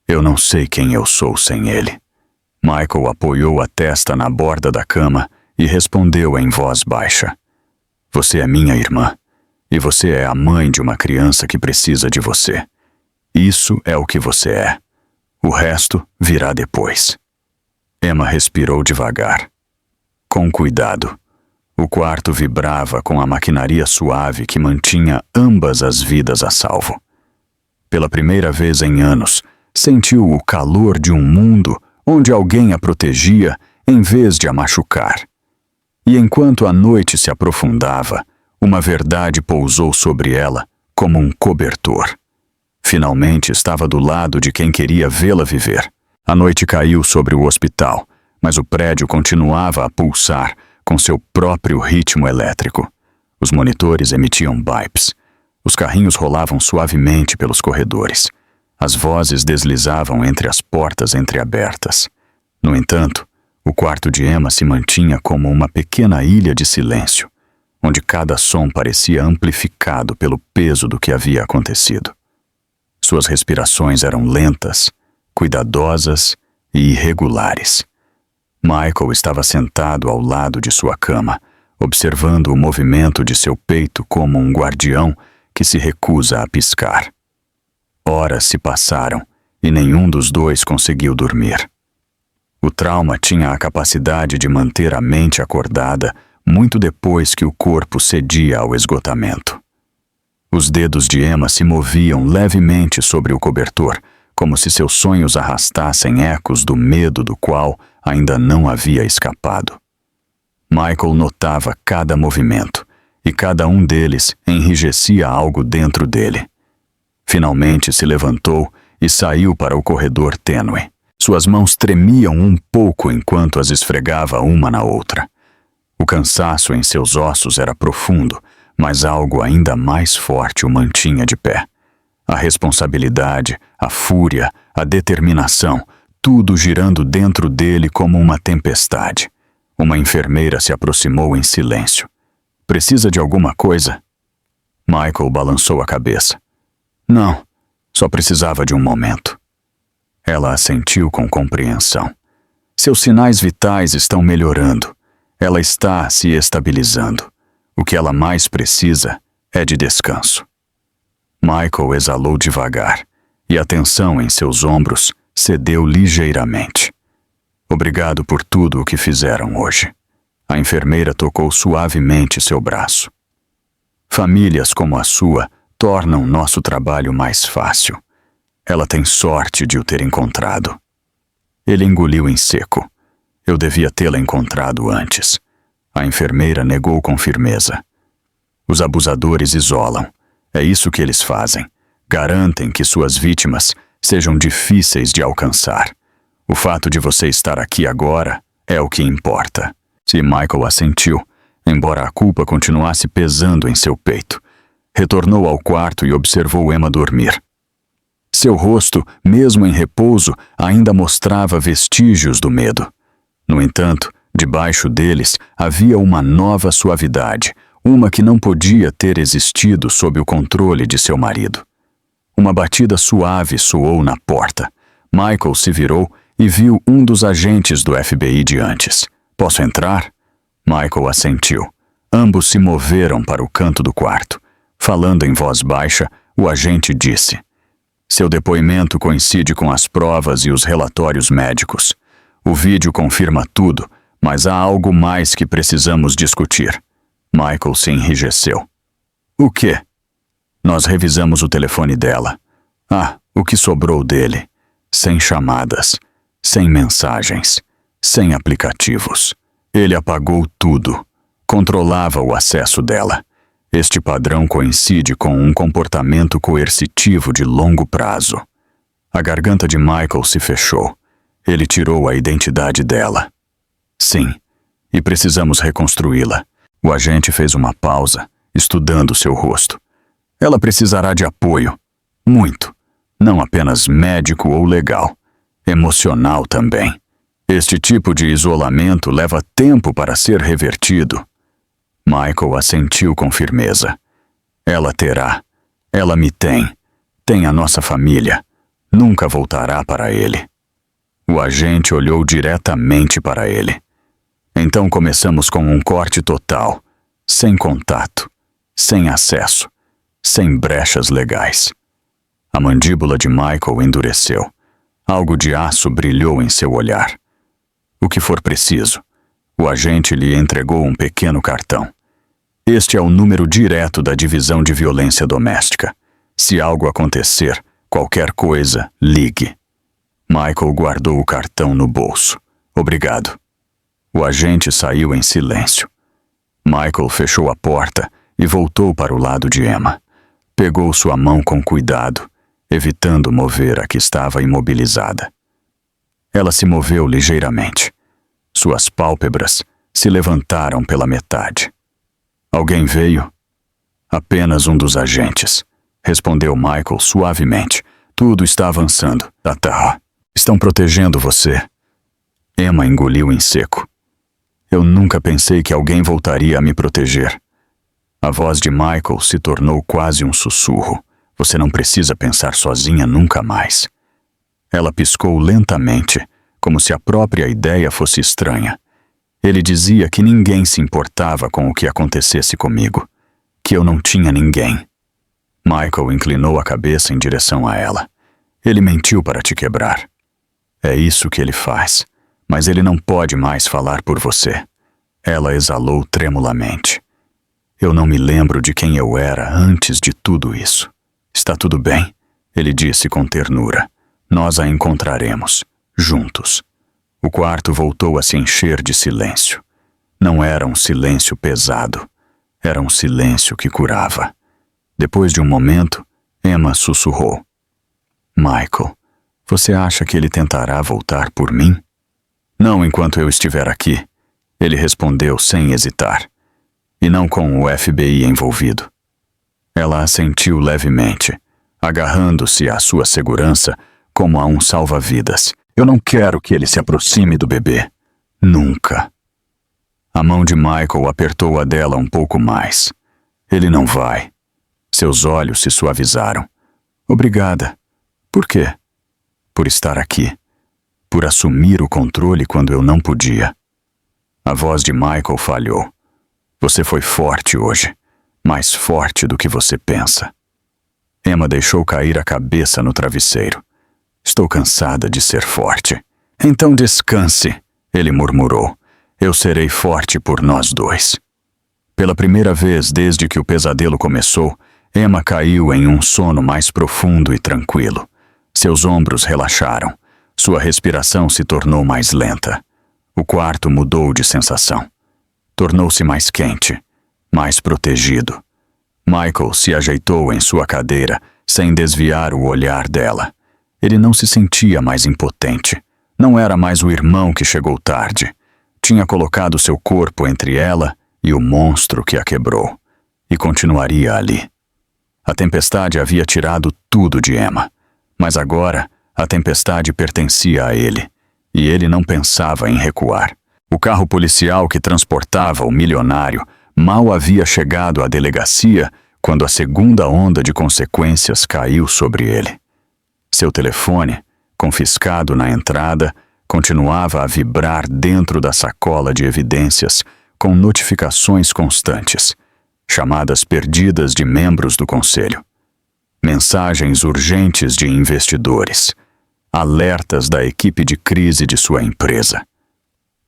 Eu não sei quem eu sou sem ele. Michael apoiou a testa na borda da cama e respondeu em voz baixa. Você é minha irmã, e você é a mãe de uma criança que precisa de você. Isso é o que você é. O resto virá depois. Emma respirou devagar. Com cuidado. O quarto vibrava com a maquinaria suave que mantinha ambas as vidas a salvo. Pela primeira vez em anos, sentiu o calor de um mundo onde alguém a protegia em vez de a machucar. E enquanto a noite se aprofundava, uma verdade pousou sobre ela como um cobertor. Finalmente estava do lado de quem queria vê-la viver. A noite caiu sobre o hospital, mas o prédio continuava a pulsar com seu próprio ritmo elétrico. Os monitores emitiam bips. Os carrinhos rolavam suavemente pelos corredores. As vozes deslizavam entre as portas entreabertas. No entanto, o quarto de Emma se mantinha como uma pequena ilha de silêncio, onde cada som parecia amplificado pelo peso do que havia acontecido. Suas respirações eram lentas, cuidadosas e irregulares. Michael estava sentado ao lado de sua cama, observando o movimento de seu peito como um guardião que se recusa a piscar. Horas se passaram e nenhum dos dois conseguiu dormir. O trauma tinha a capacidade de manter a mente acordada muito depois que o corpo cedia ao esgotamento. Os dedos de Emma se moviam levemente sobre o cobertor, como se seus sonhos arrastassem ecos do medo do qual ainda não havia escapado. Michael notava cada movimento, e cada um deles enrijecia algo dentro dele. Finalmente se levantou e saiu para o corredor tênue. Suas mãos tremiam um pouco enquanto as esfregava uma na outra. O cansaço em seus ossos era profundo, mas algo ainda mais forte o mantinha de pé. A responsabilidade, a fúria, a determinação, tudo girando dentro dele como uma tempestade. Uma enfermeira se aproximou em silêncio. Precisa de alguma coisa? Michael balançou a cabeça. Não, só precisava de um momento. Ela assentiu com compreensão. Seus sinais vitais estão melhorando. Ela está se estabilizando. O que ela mais precisa é de descanso. Michael exalou devagar, e a tensão em seus ombros cedeu ligeiramente. Obrigado por tudo o que fizeram hoje. A enfermeira tocou suavemente seu braço. Famílias como a sua tornam nosso trabalho mais fácil. Ela tem sorte de o ter encontrado. Ele engoliu em seco. Eu devia tê-la encontrado antes. A enfermeira negou com firmeza. Os abusadores isolam. É isso que eles fazem. Garantem que suas vítimas sejam difíceis de alcançar. O fato de você estar aqui agora é o que importa. Se Michael assentiu, embora a culpa continuasse pesando em seu peito. Retornou ao quarto e observou Emma dormir. Seu rosto, mesmo em repouso, ainda mostrava vestígios do medo. No entanto, debaixo deles havia uma nova suavidade, uma que não podia ter existido sob o controle de seu marido. Uma batida suave soou na porta. Michael se virou e viu um dos agentes do FBI de antes. Posso entrar? Michael assentiu. Ambos se moveram para o canto do quarto. Falando em voz baixa, o agente disse: seu depoimento coincide com as provas e os relatórios médicos. O vídeo confirma tudo, mas há algo mais que precisamos discutir. Michael se enrijeceu. O quê? Nós revisamos o telefone dela. O que sobrou dele. Sem chamadas, sem mensagens, sem aplicativos. Ele apagou tudo. controlava o acesso dela. Este padrão coincide com um comportamento coercitivo de longo prazo. A garganta de Michael se fechou. Ele tirou a identidade dela. Sim, e precisamos reconstruí-la. O agente fez uma pausa, estudando seu rosto. Ela precisará de apoio. Muito. Não apenas médico ou legal. Emocional também. Este tipo de isolamento leva tempo para ser revertido. Michael assentiu com firmeza. Ela terá. Ela me tem. Tem a nossa família. Nunca voltará para ele. O agente olhou diretamente para ele. Então começamos com um corte total, sem contato, sem acesso, sem brechas legais. A mandíbula de Michael endureceu. Algo de aço brilhou em seu olhar. O que for preciso. O agente lhe entregou um pequeno cartão. Este é o número direto da divisão de violência doméstica. Se algo acontecer, qualquer coisa, ligue. Michael guardou o cartão no bolso. Obrigado. O agente saiu em silêncio. Michael fechou a porta e voltou para o lado de Emma. Pegou sua mão com cuidado, evitando mover a que estava imobilizada. Ela se moveu ligeiramente. Suas pálpebras se levantaram pela metade. Alguém veio? Apenas um dos agentes, respondeu Michael suavemente. Tudo está avançando. Tá. Estão protegendo você. Emma engoliu em seco. Eu nunca pensei que alguém voltaria a me proteger. A voz de Michael se tornou quase um sussurro. Você não precisa pensar sozinha nunca mais. Ela piscou lentamente, como se a própria ideia fosse estranha. Ele dizia que ninguém se importava com o que acontecesse comigo, que eu não tinha ninguém. Michael inclinou a cabeça em direção a ela. Ele mentiu para te quebrar. É isso que ele faz, mas ele não pode mais falar por você. Ela exalou tremulamente. Eu não me lembro de quem eu era antes de tudo isso. Está tudo bem, ele disse com ternura. Nós a encontraremos, juntos. O quarto voltou a se encher de silêncio. Não era um silêncio pesado. Era um silêncio que curava. Depois de um momento, Emma sussurrou. Michael, você acha que ele tentará voltar por mim? Não enquanto eu estiver aqui, ele respondeu sem hesitar. E não com o FBI envolvido. Ela assentiu levemente, agarrando-se à sua segurança como a um salva-vidas. Eu não quero que ele se aproxime do bebê. Nunca. A mão de Michael apertou a dela um pouco mais. Ele não vai. Seus olhos se suavizaram. Obrigada. Por quê? Por estar aqui. Por assumir o controle quando eu não podia. A voz de Michael falhou. Você foi forte hoje. Mais forte do que você pensa. Emma deixou cair a cabeça no travesseiro. Estou cansada de ser forte. Então descanse, ele murmurou. Eu serei forte por nós dois. Pela primeira vez desde que o pesadelo começou, Emma caiu em um sono mais profundo e tranquilo. Seus ombros relaxaram. Sua respiração se tornou mais lenta. O quarto mudou de sensação. Tornou-se mais quente, mais protegido. Michael se ajeitou em sua cadeira, sem desviar o olhar dela. Ele não se sentia mais impotente. Não era mais o irmão que chegou tarde. Tinha colocado seu corpo entre ela e o monstro que a quebrou. E continuaria ali. A tempestade havia tirado tudo de Emma. Mas agora, a tempestade pertencia a ele. E ele não pensava em recuar. O carro policial que transportava o milionário mal havia chegado à delegacia quando a segunda onda de consequências caiu sobre ele. Seu telefone, confiscado na entrada, continuava a vibrar dentro da sacola de evidências com notificações constantes, chamadas perdidas de membros do conselho, mensagens urgentes de investidores, alertas da equipe de crise de sua empresa.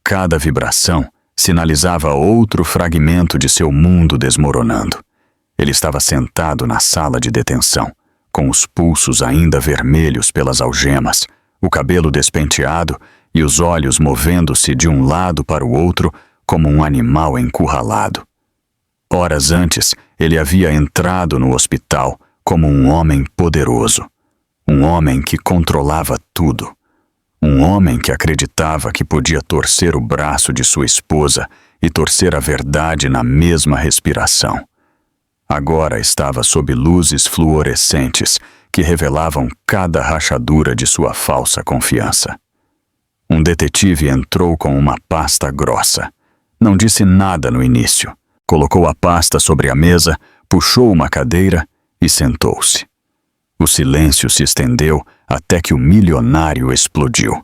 Cada vibração sinalizava outro fragmento de seu mundo desmoronando. Ele estava sentado na sala de detenção, com os pulsos ainda vermelhos pelas algemas, o cabelo despenteado e os olhos movendo-se de um lado para o outro como um animal encurralado. Horas antes, ele havia entrado no hospital como um homem poderoso, um homem que controlava tudo, um homem que acreditava que podia torcer o braço de sua esposa e torcer a verdade na mesma respiração. Agora estava sob luzes fluorescentes que revelavam cada rachadura de sua falsa confiança. Um detetive entrou com uma pasta grossa. Não disse nada no início. Colocou a pasta sobre a mesa, puxou uma cadeira e sentou-se. O silêncio se estendeu até que o milionário explodiu.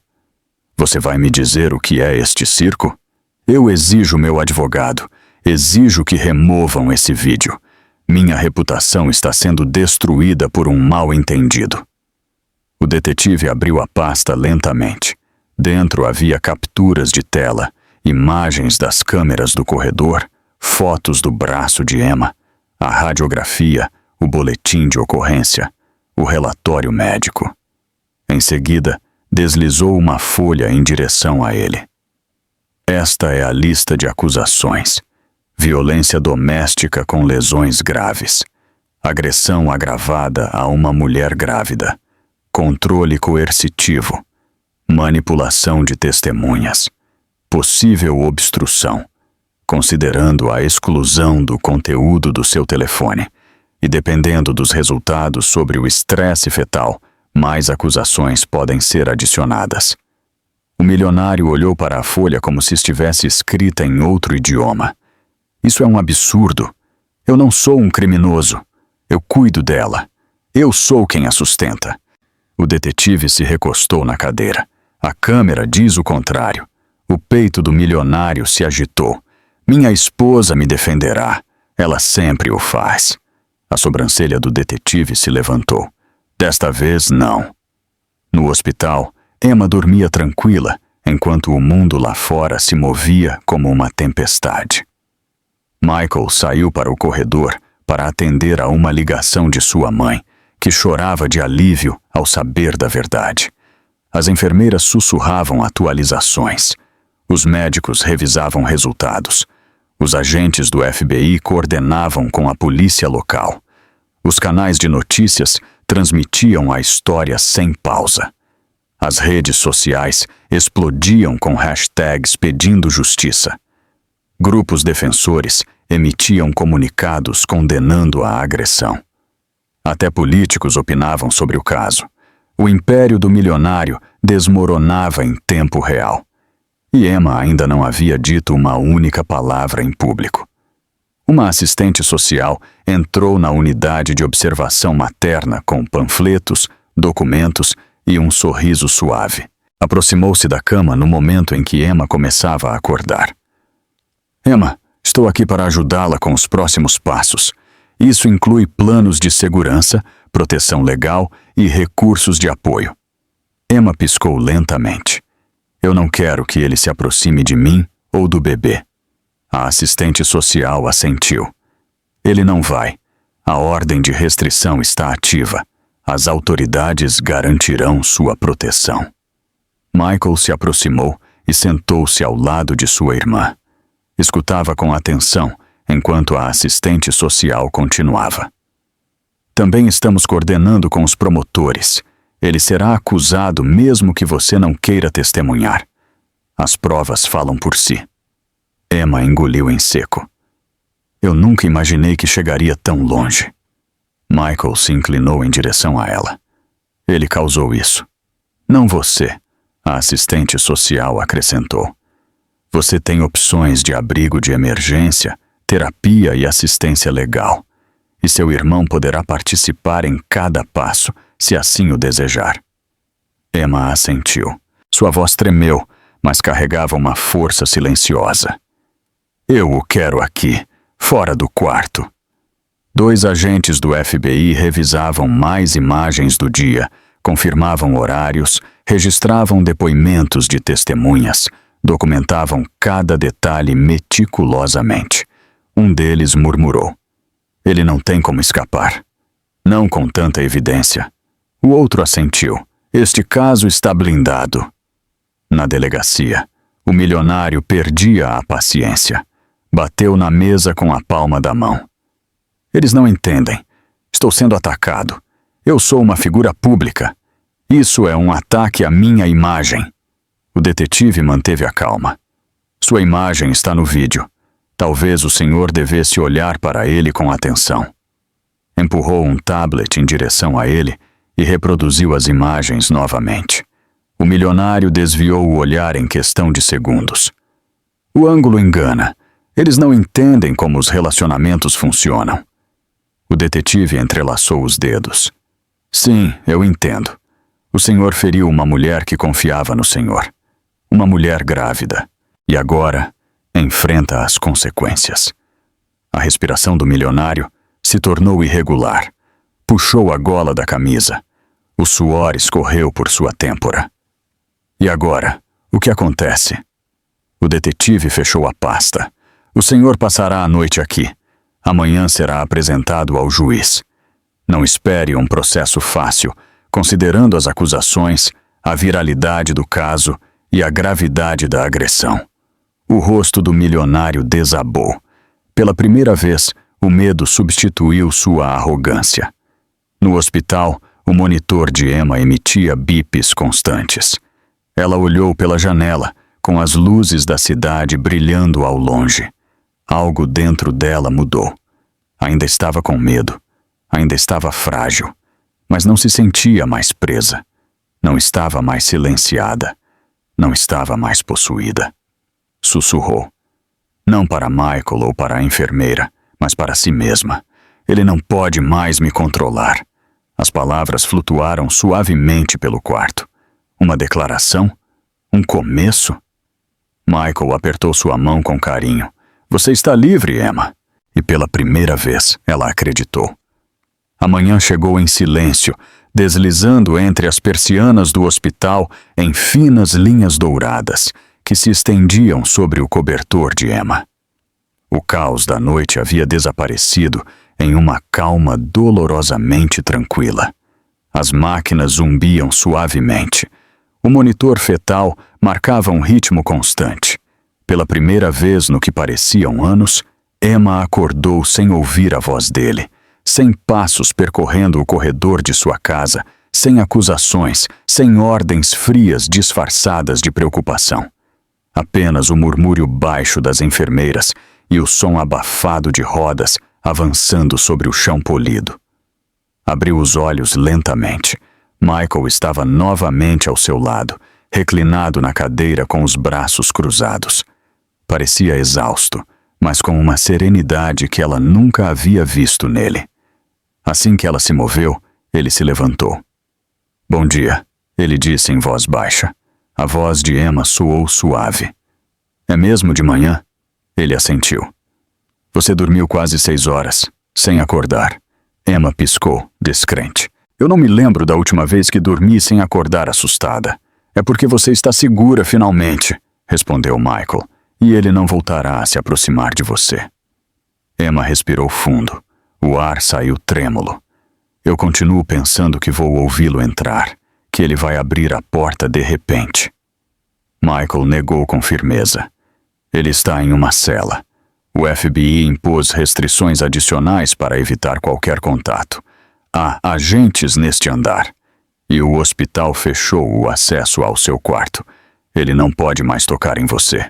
Você vai me dizer o que é este circo? Eu exijo meu advogado. Exijo que removam esse vídeo. Minha reputação está sendo destruída por um mal-entendido. O detetive abriu a pasta lentamente. Dentro havia capturas de tela, imagens das câmeras do corredor, fotos do braço de Emma, a radiografia, o boletim de ocorrência, o relatório médico. Em seguida, deslizou uma folha em direção a ele. Esta é a lista de acusações. Violência doméstica com lesões graves. Agressão agravada a uma mulher grávida. Controle coercitivo. Manipulação de testemunhas. Possível obstrução. Considerando a exclusão do conteúdo do seu telefone e dependendo dos resultados sobre o estresse fetal, mais acusações podem ser adicionadas. O milionário olhou para a folha como se estivesse escrita em outro idioma. Isso é um absurdo. Eu não sou um criminoso. Eu cuido dela. Eu sou quem a sustenta. O detetive se recostou na cadeira. A câmera diz o contrário. O peito do milionário se agitou. Minha esposa me defenderá. Ela sempre o faz. A sobrancelha do detetive se levantou. Desta vez, não. No hospital, Emma dormia tranquila, enquanto o mundo lá fora se movia como uma tempestade. Michael saiu para o corredor para atender a uma ligação de sua mãe, que chorava de alívio ao saber da verdade. As enfermeiras sussurravam atualizações. Os médicos revisavam resultados. Os agentes do FBI coordenavam com a polícia local. Os canais de notícias transmitiam a história sem pausa. As redes sociais explodiam com hashtags pedindo justiça. Grupos defensores emitiam comunicados condenando a agressão. Até políticos opinavam sobre o caso. O império do milionário desmoronava em tempo real. E Emma ainda não havia dito uma única palavra em público. Uma assistente social entrou na unidade de observação materna com panfletos, documentos e um sorriso suave. Aproximou-se da cama no momento em que Emma começava a acordar. Emma, estou aqui para ajudá-la com os próximos passos. Isso inclui planos de segurança, proteção legal e recursos de apoio. Emma piscou lentamente. Eu não quero que ele se aproxime de mim ou do bebê. A assistente social assentiu. Ele não vai. A ordem de restrição está ativa. As autoridades garantirão sua proteção. Michael se aproximou e sentou-se ao lado de sua irmã. Escutava com atenção enquanto a assistente social continuava. Também estamos coordenando com os promotores. Ele será acusado mesmo que você não queira testemunhar. As provas falam por si. Emma engoliu em seco. Eu nunca imaginei que chegaria tão longe. Michael se inclinou em direção a ela. Ele causou isso. Não você, a assistente social acrescentou. Você tem opções de abrigo de emergência, terapia e assistência legal. E seu irmão poderá participar em cada passo, se assim o desejar. Emma assentiu. Sua voz tremeu, mas carregava uma força silenciosa. Eu o quero aqui, fora do quarto. 2 agentes do FBI revisavam mais imagens do dia, confirmavam horários, registravam depoimentos de testemunhas, documentavam cada detalhe meticulosamente. Um deles murmurou. Ele não tem como escapar. Não com tanta evidência. O outro assentiu. Este caso está blindado. Na delegacia, O milionário perdia a paciência. Bateu na mesa com a palma da mão. Eles não entendem. Estou sendo atacado. Eu sou uma figura pública. Isso é um ataque à minha imagem. O detetive manteve a calma. Sua imagem está no vídeo. Talvez o senhor devesse olhar para ele com atenção. Empurrou um tablet em direção a ele e reproduziu as imagens novamente. O milionário desviou o olhar em questão de segundos. O ângulo engana. Eles não entendem como os relacionamentos funcionam. O detetive entrelaçou os dedos. Sim, eu entendo. O senhor feriu uma mulher que confiava no senhor. Uma mulher grávida. E agora enfrenta as consequências. A respiração do milionário se tornou irregular. Puxou a gola da camisa. O suor escorreu por sua têmpora. E agora, o que acontece? O detetive fechou a pasta. O senhor passará a noite aqui. Amanhã será apresentado ao juiz. Não espere um processo fácil, considerando as acusações, a viralidade do caso e a gravidade da agressão. O rosto do milionário desabou. Pela primeira vez, o medo substituiu sua arrogância. No hospital, o monitor de Emma emitia bips constantes. Ela olhou pela janela, com as luzes da cidade brilhando ao longe. Algo dentro dela mudou. Ainda estava com medo. Ainda estava frágil. Mas não se sentia mais presa. Não estava mais silenciada. Não estava mais possuída. Sussurrou. Não para Michael ou para a enfermeira, mas para si mesma. Ele não pode mais me controlar. As palavras flutuaram suavemente pelo quarto. Uma declaração? Um começo? Michael apertou sua mão com carinho. Você está livre, Emma. E pela primeira vez, ela acreditou. A manhã chegou em silêncio, deslizando entre as persianas do hospital em finas linhas douradas, que se estendiam sobre o cobertor de Emma. O caos da noite havia desaparecido em uma calma dolorosamente tranquila. As máquinas zumbiam suavemente. O monitor fetal marcava um ritmo constante. Pela primeira vez no que pareciam anos, Emma acordou sem ouvir a voz dele, sem passos percorrendo o corredor de sua casa, sem acusações, sem ordens frias disfarçadas de preocupação. Apenas o murmúrio baixo das enfermeiras e o som abafado de rodas avançando sobre o chão polido. Abriu os olhos lentamente. Michael estava novamente ao seu lado, reclinado na cadeira com os braços cruzados. Parecia exausto, mas com uma serenidade que ela nunca havia visto nele. Assim que ela se moveu, ele se levantou. Bom dia, ele disse em voz baixa. A voz de Emma soou suave. É mesmo de manhã? Ele assentiu. Você dormiu quase 6 horas, sem acordar. Emma piscou, descrente. Eu não me lembro da última vez que dormi sem acordar assustada. É porque você está segura finalmente, respondeu Michael, e ele não voltará a se aproximar de você. Emma respirou fundo. O ar saiu trêmulo. Eu continuo pensando que vou ouvi-lo entrar, que ele vai abrir a porta de repente. Michael negou com firmeza. Ele está em uma cela. O FBI impôs restrições adicionais para evitar qualquer contato. Há agentes neste andar. E o hospital fechou o acesso ao seu quarto. Ele não pode mais tocar em você.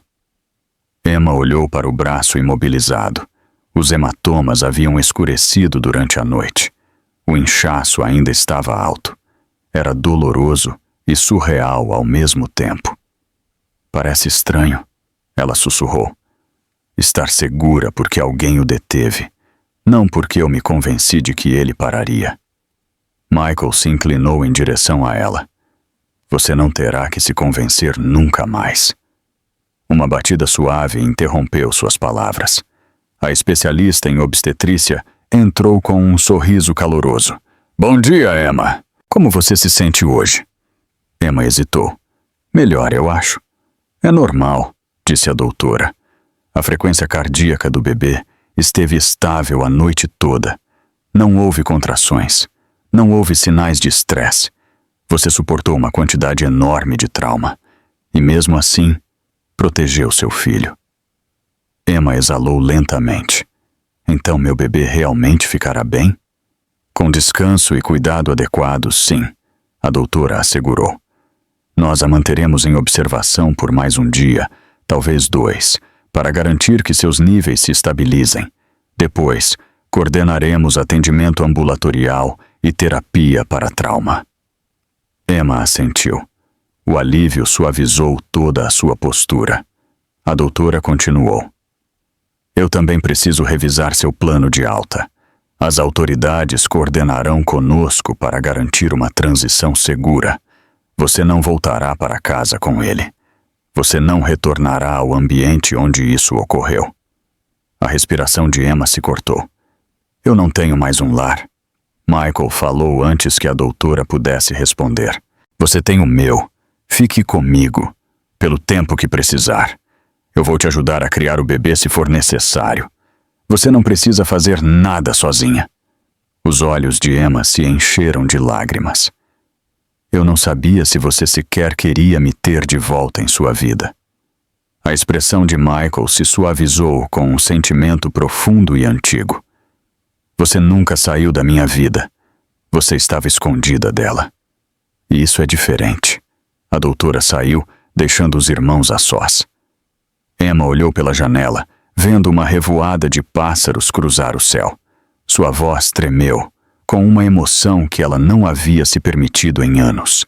Emma olhou para o braço imobilizado. Os hematomas haviam escurecido durante a noite. O inchaço ainda estava alto. Era doloroso e surreal ao mesmo tempo. Parece estranho, ela sussurrou. Estar segura porque alguém o deteve, não porque eu me convenci de que ele pararia. Michael se inclinou em direção a ela. Você não terá que se convencer nunca mais. Uma batida suave interrompeu suas palavras. A especialista em obstetrícia entrou com um sorriso caloroso. Bom dia, Emma. Como você se sente hoje? Emma hesitou. Melhor, eu acho. É normal, disse a doutora. A frequência cardíaca do bebê esteve estável a noite toda. Não houve contrações. Não houve sinais de estresse. Você suportou uma quantidade enorme de trauma. E mesmo assim, protegeu seu filho. Emma exalou lentamente. Então meu bebê realmente ficará bem? Com descanso e cuidado adequados, sim, a doutora assegurou. Nós a manteremos em observação por mais um dia, talvez 2, para garantir que seus níveis se estabilizem. Depois, coordenaremos atendimento ambulatorial e terapia para trauma. Emma assentiu. O alívio suavizou toda a sua postura. A doutora continuou. Eu também preciso revisar seu plano de alta. As autoridades coordenarão conosco para garantir uma transição segura. Você não voltará para casa com ele. Você não retornará ao ambiente onde isso ocorreu. A respiração de Emma se cortou. Eu não tenho mais um lar. Michael falou antes que a doutora pudesse responder. Você tem o meu. Fique comigo, pelo tempo que precisar. Eu vou te ajudar a criar o bebê se for necessário. Você não precisa fazer nada sozinha. Os olhos de Emma se encheram de lágrimas. Eu não sabia se você sequer queria me ter de volta em sua vida. A expressão de Michael se suavizou com um sentimento profundo e antigo. Você nunca saiu da minha vida. Você estava escondida dela. E isso é diferente. A doutora saiu, deixando os irmãos a sós. Emma olhou pela janela, vendo uma revoada de pássaros cruzar o céu. Sua voz tremeu, com uma emoção que ela não havia se permitido em anos.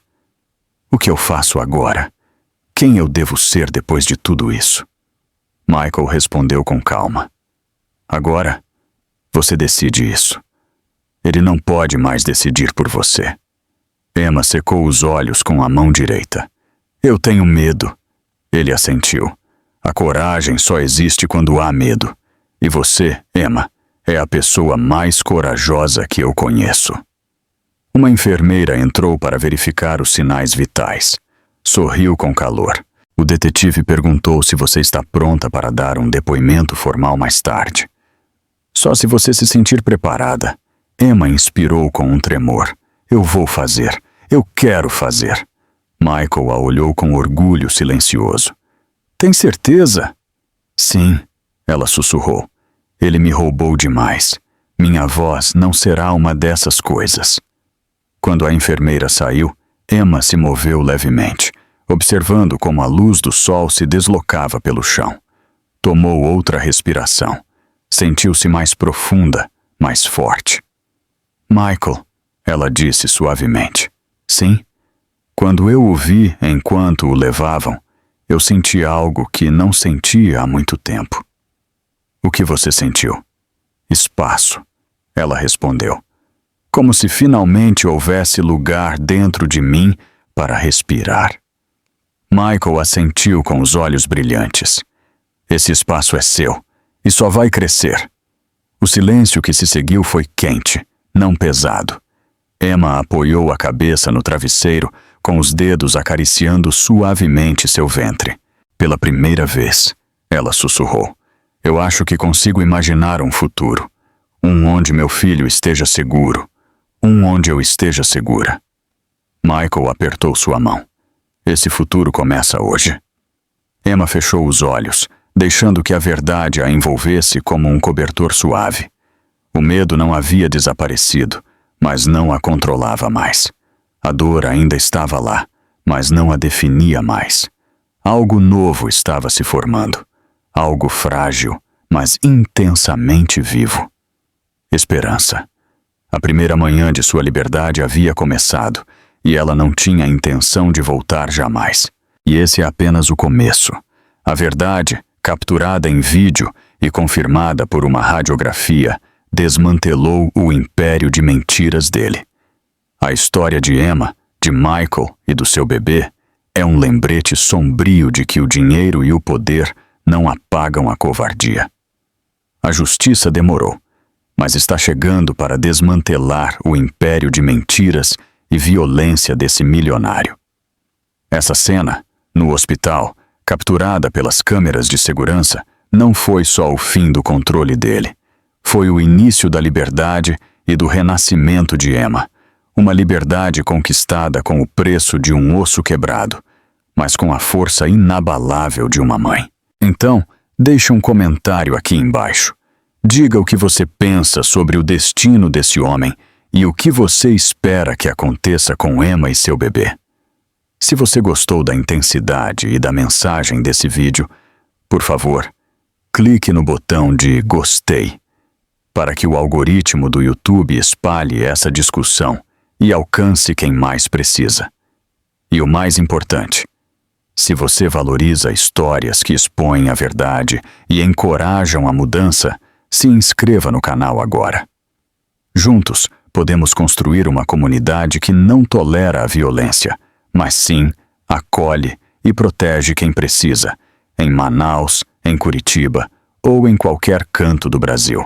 O que eu faço agora? Quem eu devo ser depois de tudo isso? Michael respondeu com calma. Agora, você decide isso. Ele não pode mais decidir por você. Emma secou os olhos com a mão direita. Eu tenho medo. Ele assentiu. A coragem só existe quando há medo. E você, Emma, é a pessoa mais corajosa que eu conheço. Uma enfermeira entrou para verificar os sinais vitais. Sorriu com calor. O detetive perguntou se você está pronta para dar um depoimento formal mais tarde. Só se você se sentir preparada. Emma inspirou com um tremor. Eu vou fazer. Eu quero fazer. Michael a olhou com orgulho silencioso. Tem certeza? Sim, ela sussurrou. Ele me roubou demais. Minha voz não será uma dessas coisas. Quando a enfermeira saiu, Emma se moveu levemente, observando como a luz do sol se deslocava pelo chão. Tomou outra respiração. Sentiu-se mais profunda, mais forte. Michael, ela disse suavemente. Sim. Quando eu o vi enquanto o levavam, eu senti algo que não sentia há muito tempo. O que você sentiu? Espaço, ela respondeu. Como se finalmente houvesse lugar dentro de mim para respirar. Michael assentiu com os olhos brilhantes. Esse espaço é seu, e só vai crescer. O silêncio que se seguiu foi quente, não pesado. Emma apoiou a cabeça no travesseiro, com os dedos acariciando suavemente seu ventre. Pela primeira vez, ela sussurrou. Eu acho que consigo imaginar um futuro. Um onde meu filho esteja seguro. Um onde eu esteja segura. Michael apertou sua mão. Esse futuro começa hoje. Emma fechou os olhos, deixando que a verdade a envolvesse como um cobertor suave. O medo não havia desaparecido, mas não a controlava mais. A dor ainda estava lá, mas não a definia mais. Algo novo estava se formando. Algo frágil, mas intensamente vivo. Esperança. A primeira manhã de sua liberdade havia começado, e ela não tinha a intenção de voltar jamais. E esse é apenas o começo. A verdade, capturada em vídeo e confirmada por uma radiografia, desmantelou o império de mentiras dele. A história de Emma, de Michael e do seu bebê é um lembrete sombrio de que o dinheiro e o poder não apagam a covardia. A justiça demorou, mas está chegando para desmantelar o império de mentiras e violência desse milionário. Essa cena, no hospital, capturada pelas câmeras de segurança, não foi só o fim do controle dele. Foi o início da liberdade e do renascimento de Emma. Uma liberdade conquistada com o preço de um osso quebrado, mas com a força inabalável de uma mãe. Então, deixe um comentário aqui embaixo. Diga o que você pensa sobre o destino desse homem e o que você espera que aconteça com Emma e seu bebê. Se você gostou da intensidade e da mensagem desse vídeo, por favor, clique no botão de gostei, para que o algoritmo do YouTube espalhe essa discussão e alcance quem mais precisa. E o mais importante, se você valoriza histórias que expõem a verdade e encorajam a mudança, se inscreva no canal agora. Juntos, podemos construir uma comunidade que não tolera a violência, mas sim acolhe e protege quem precisa, em Manaus, em Curitiba ou em qualquer canto do Brasil.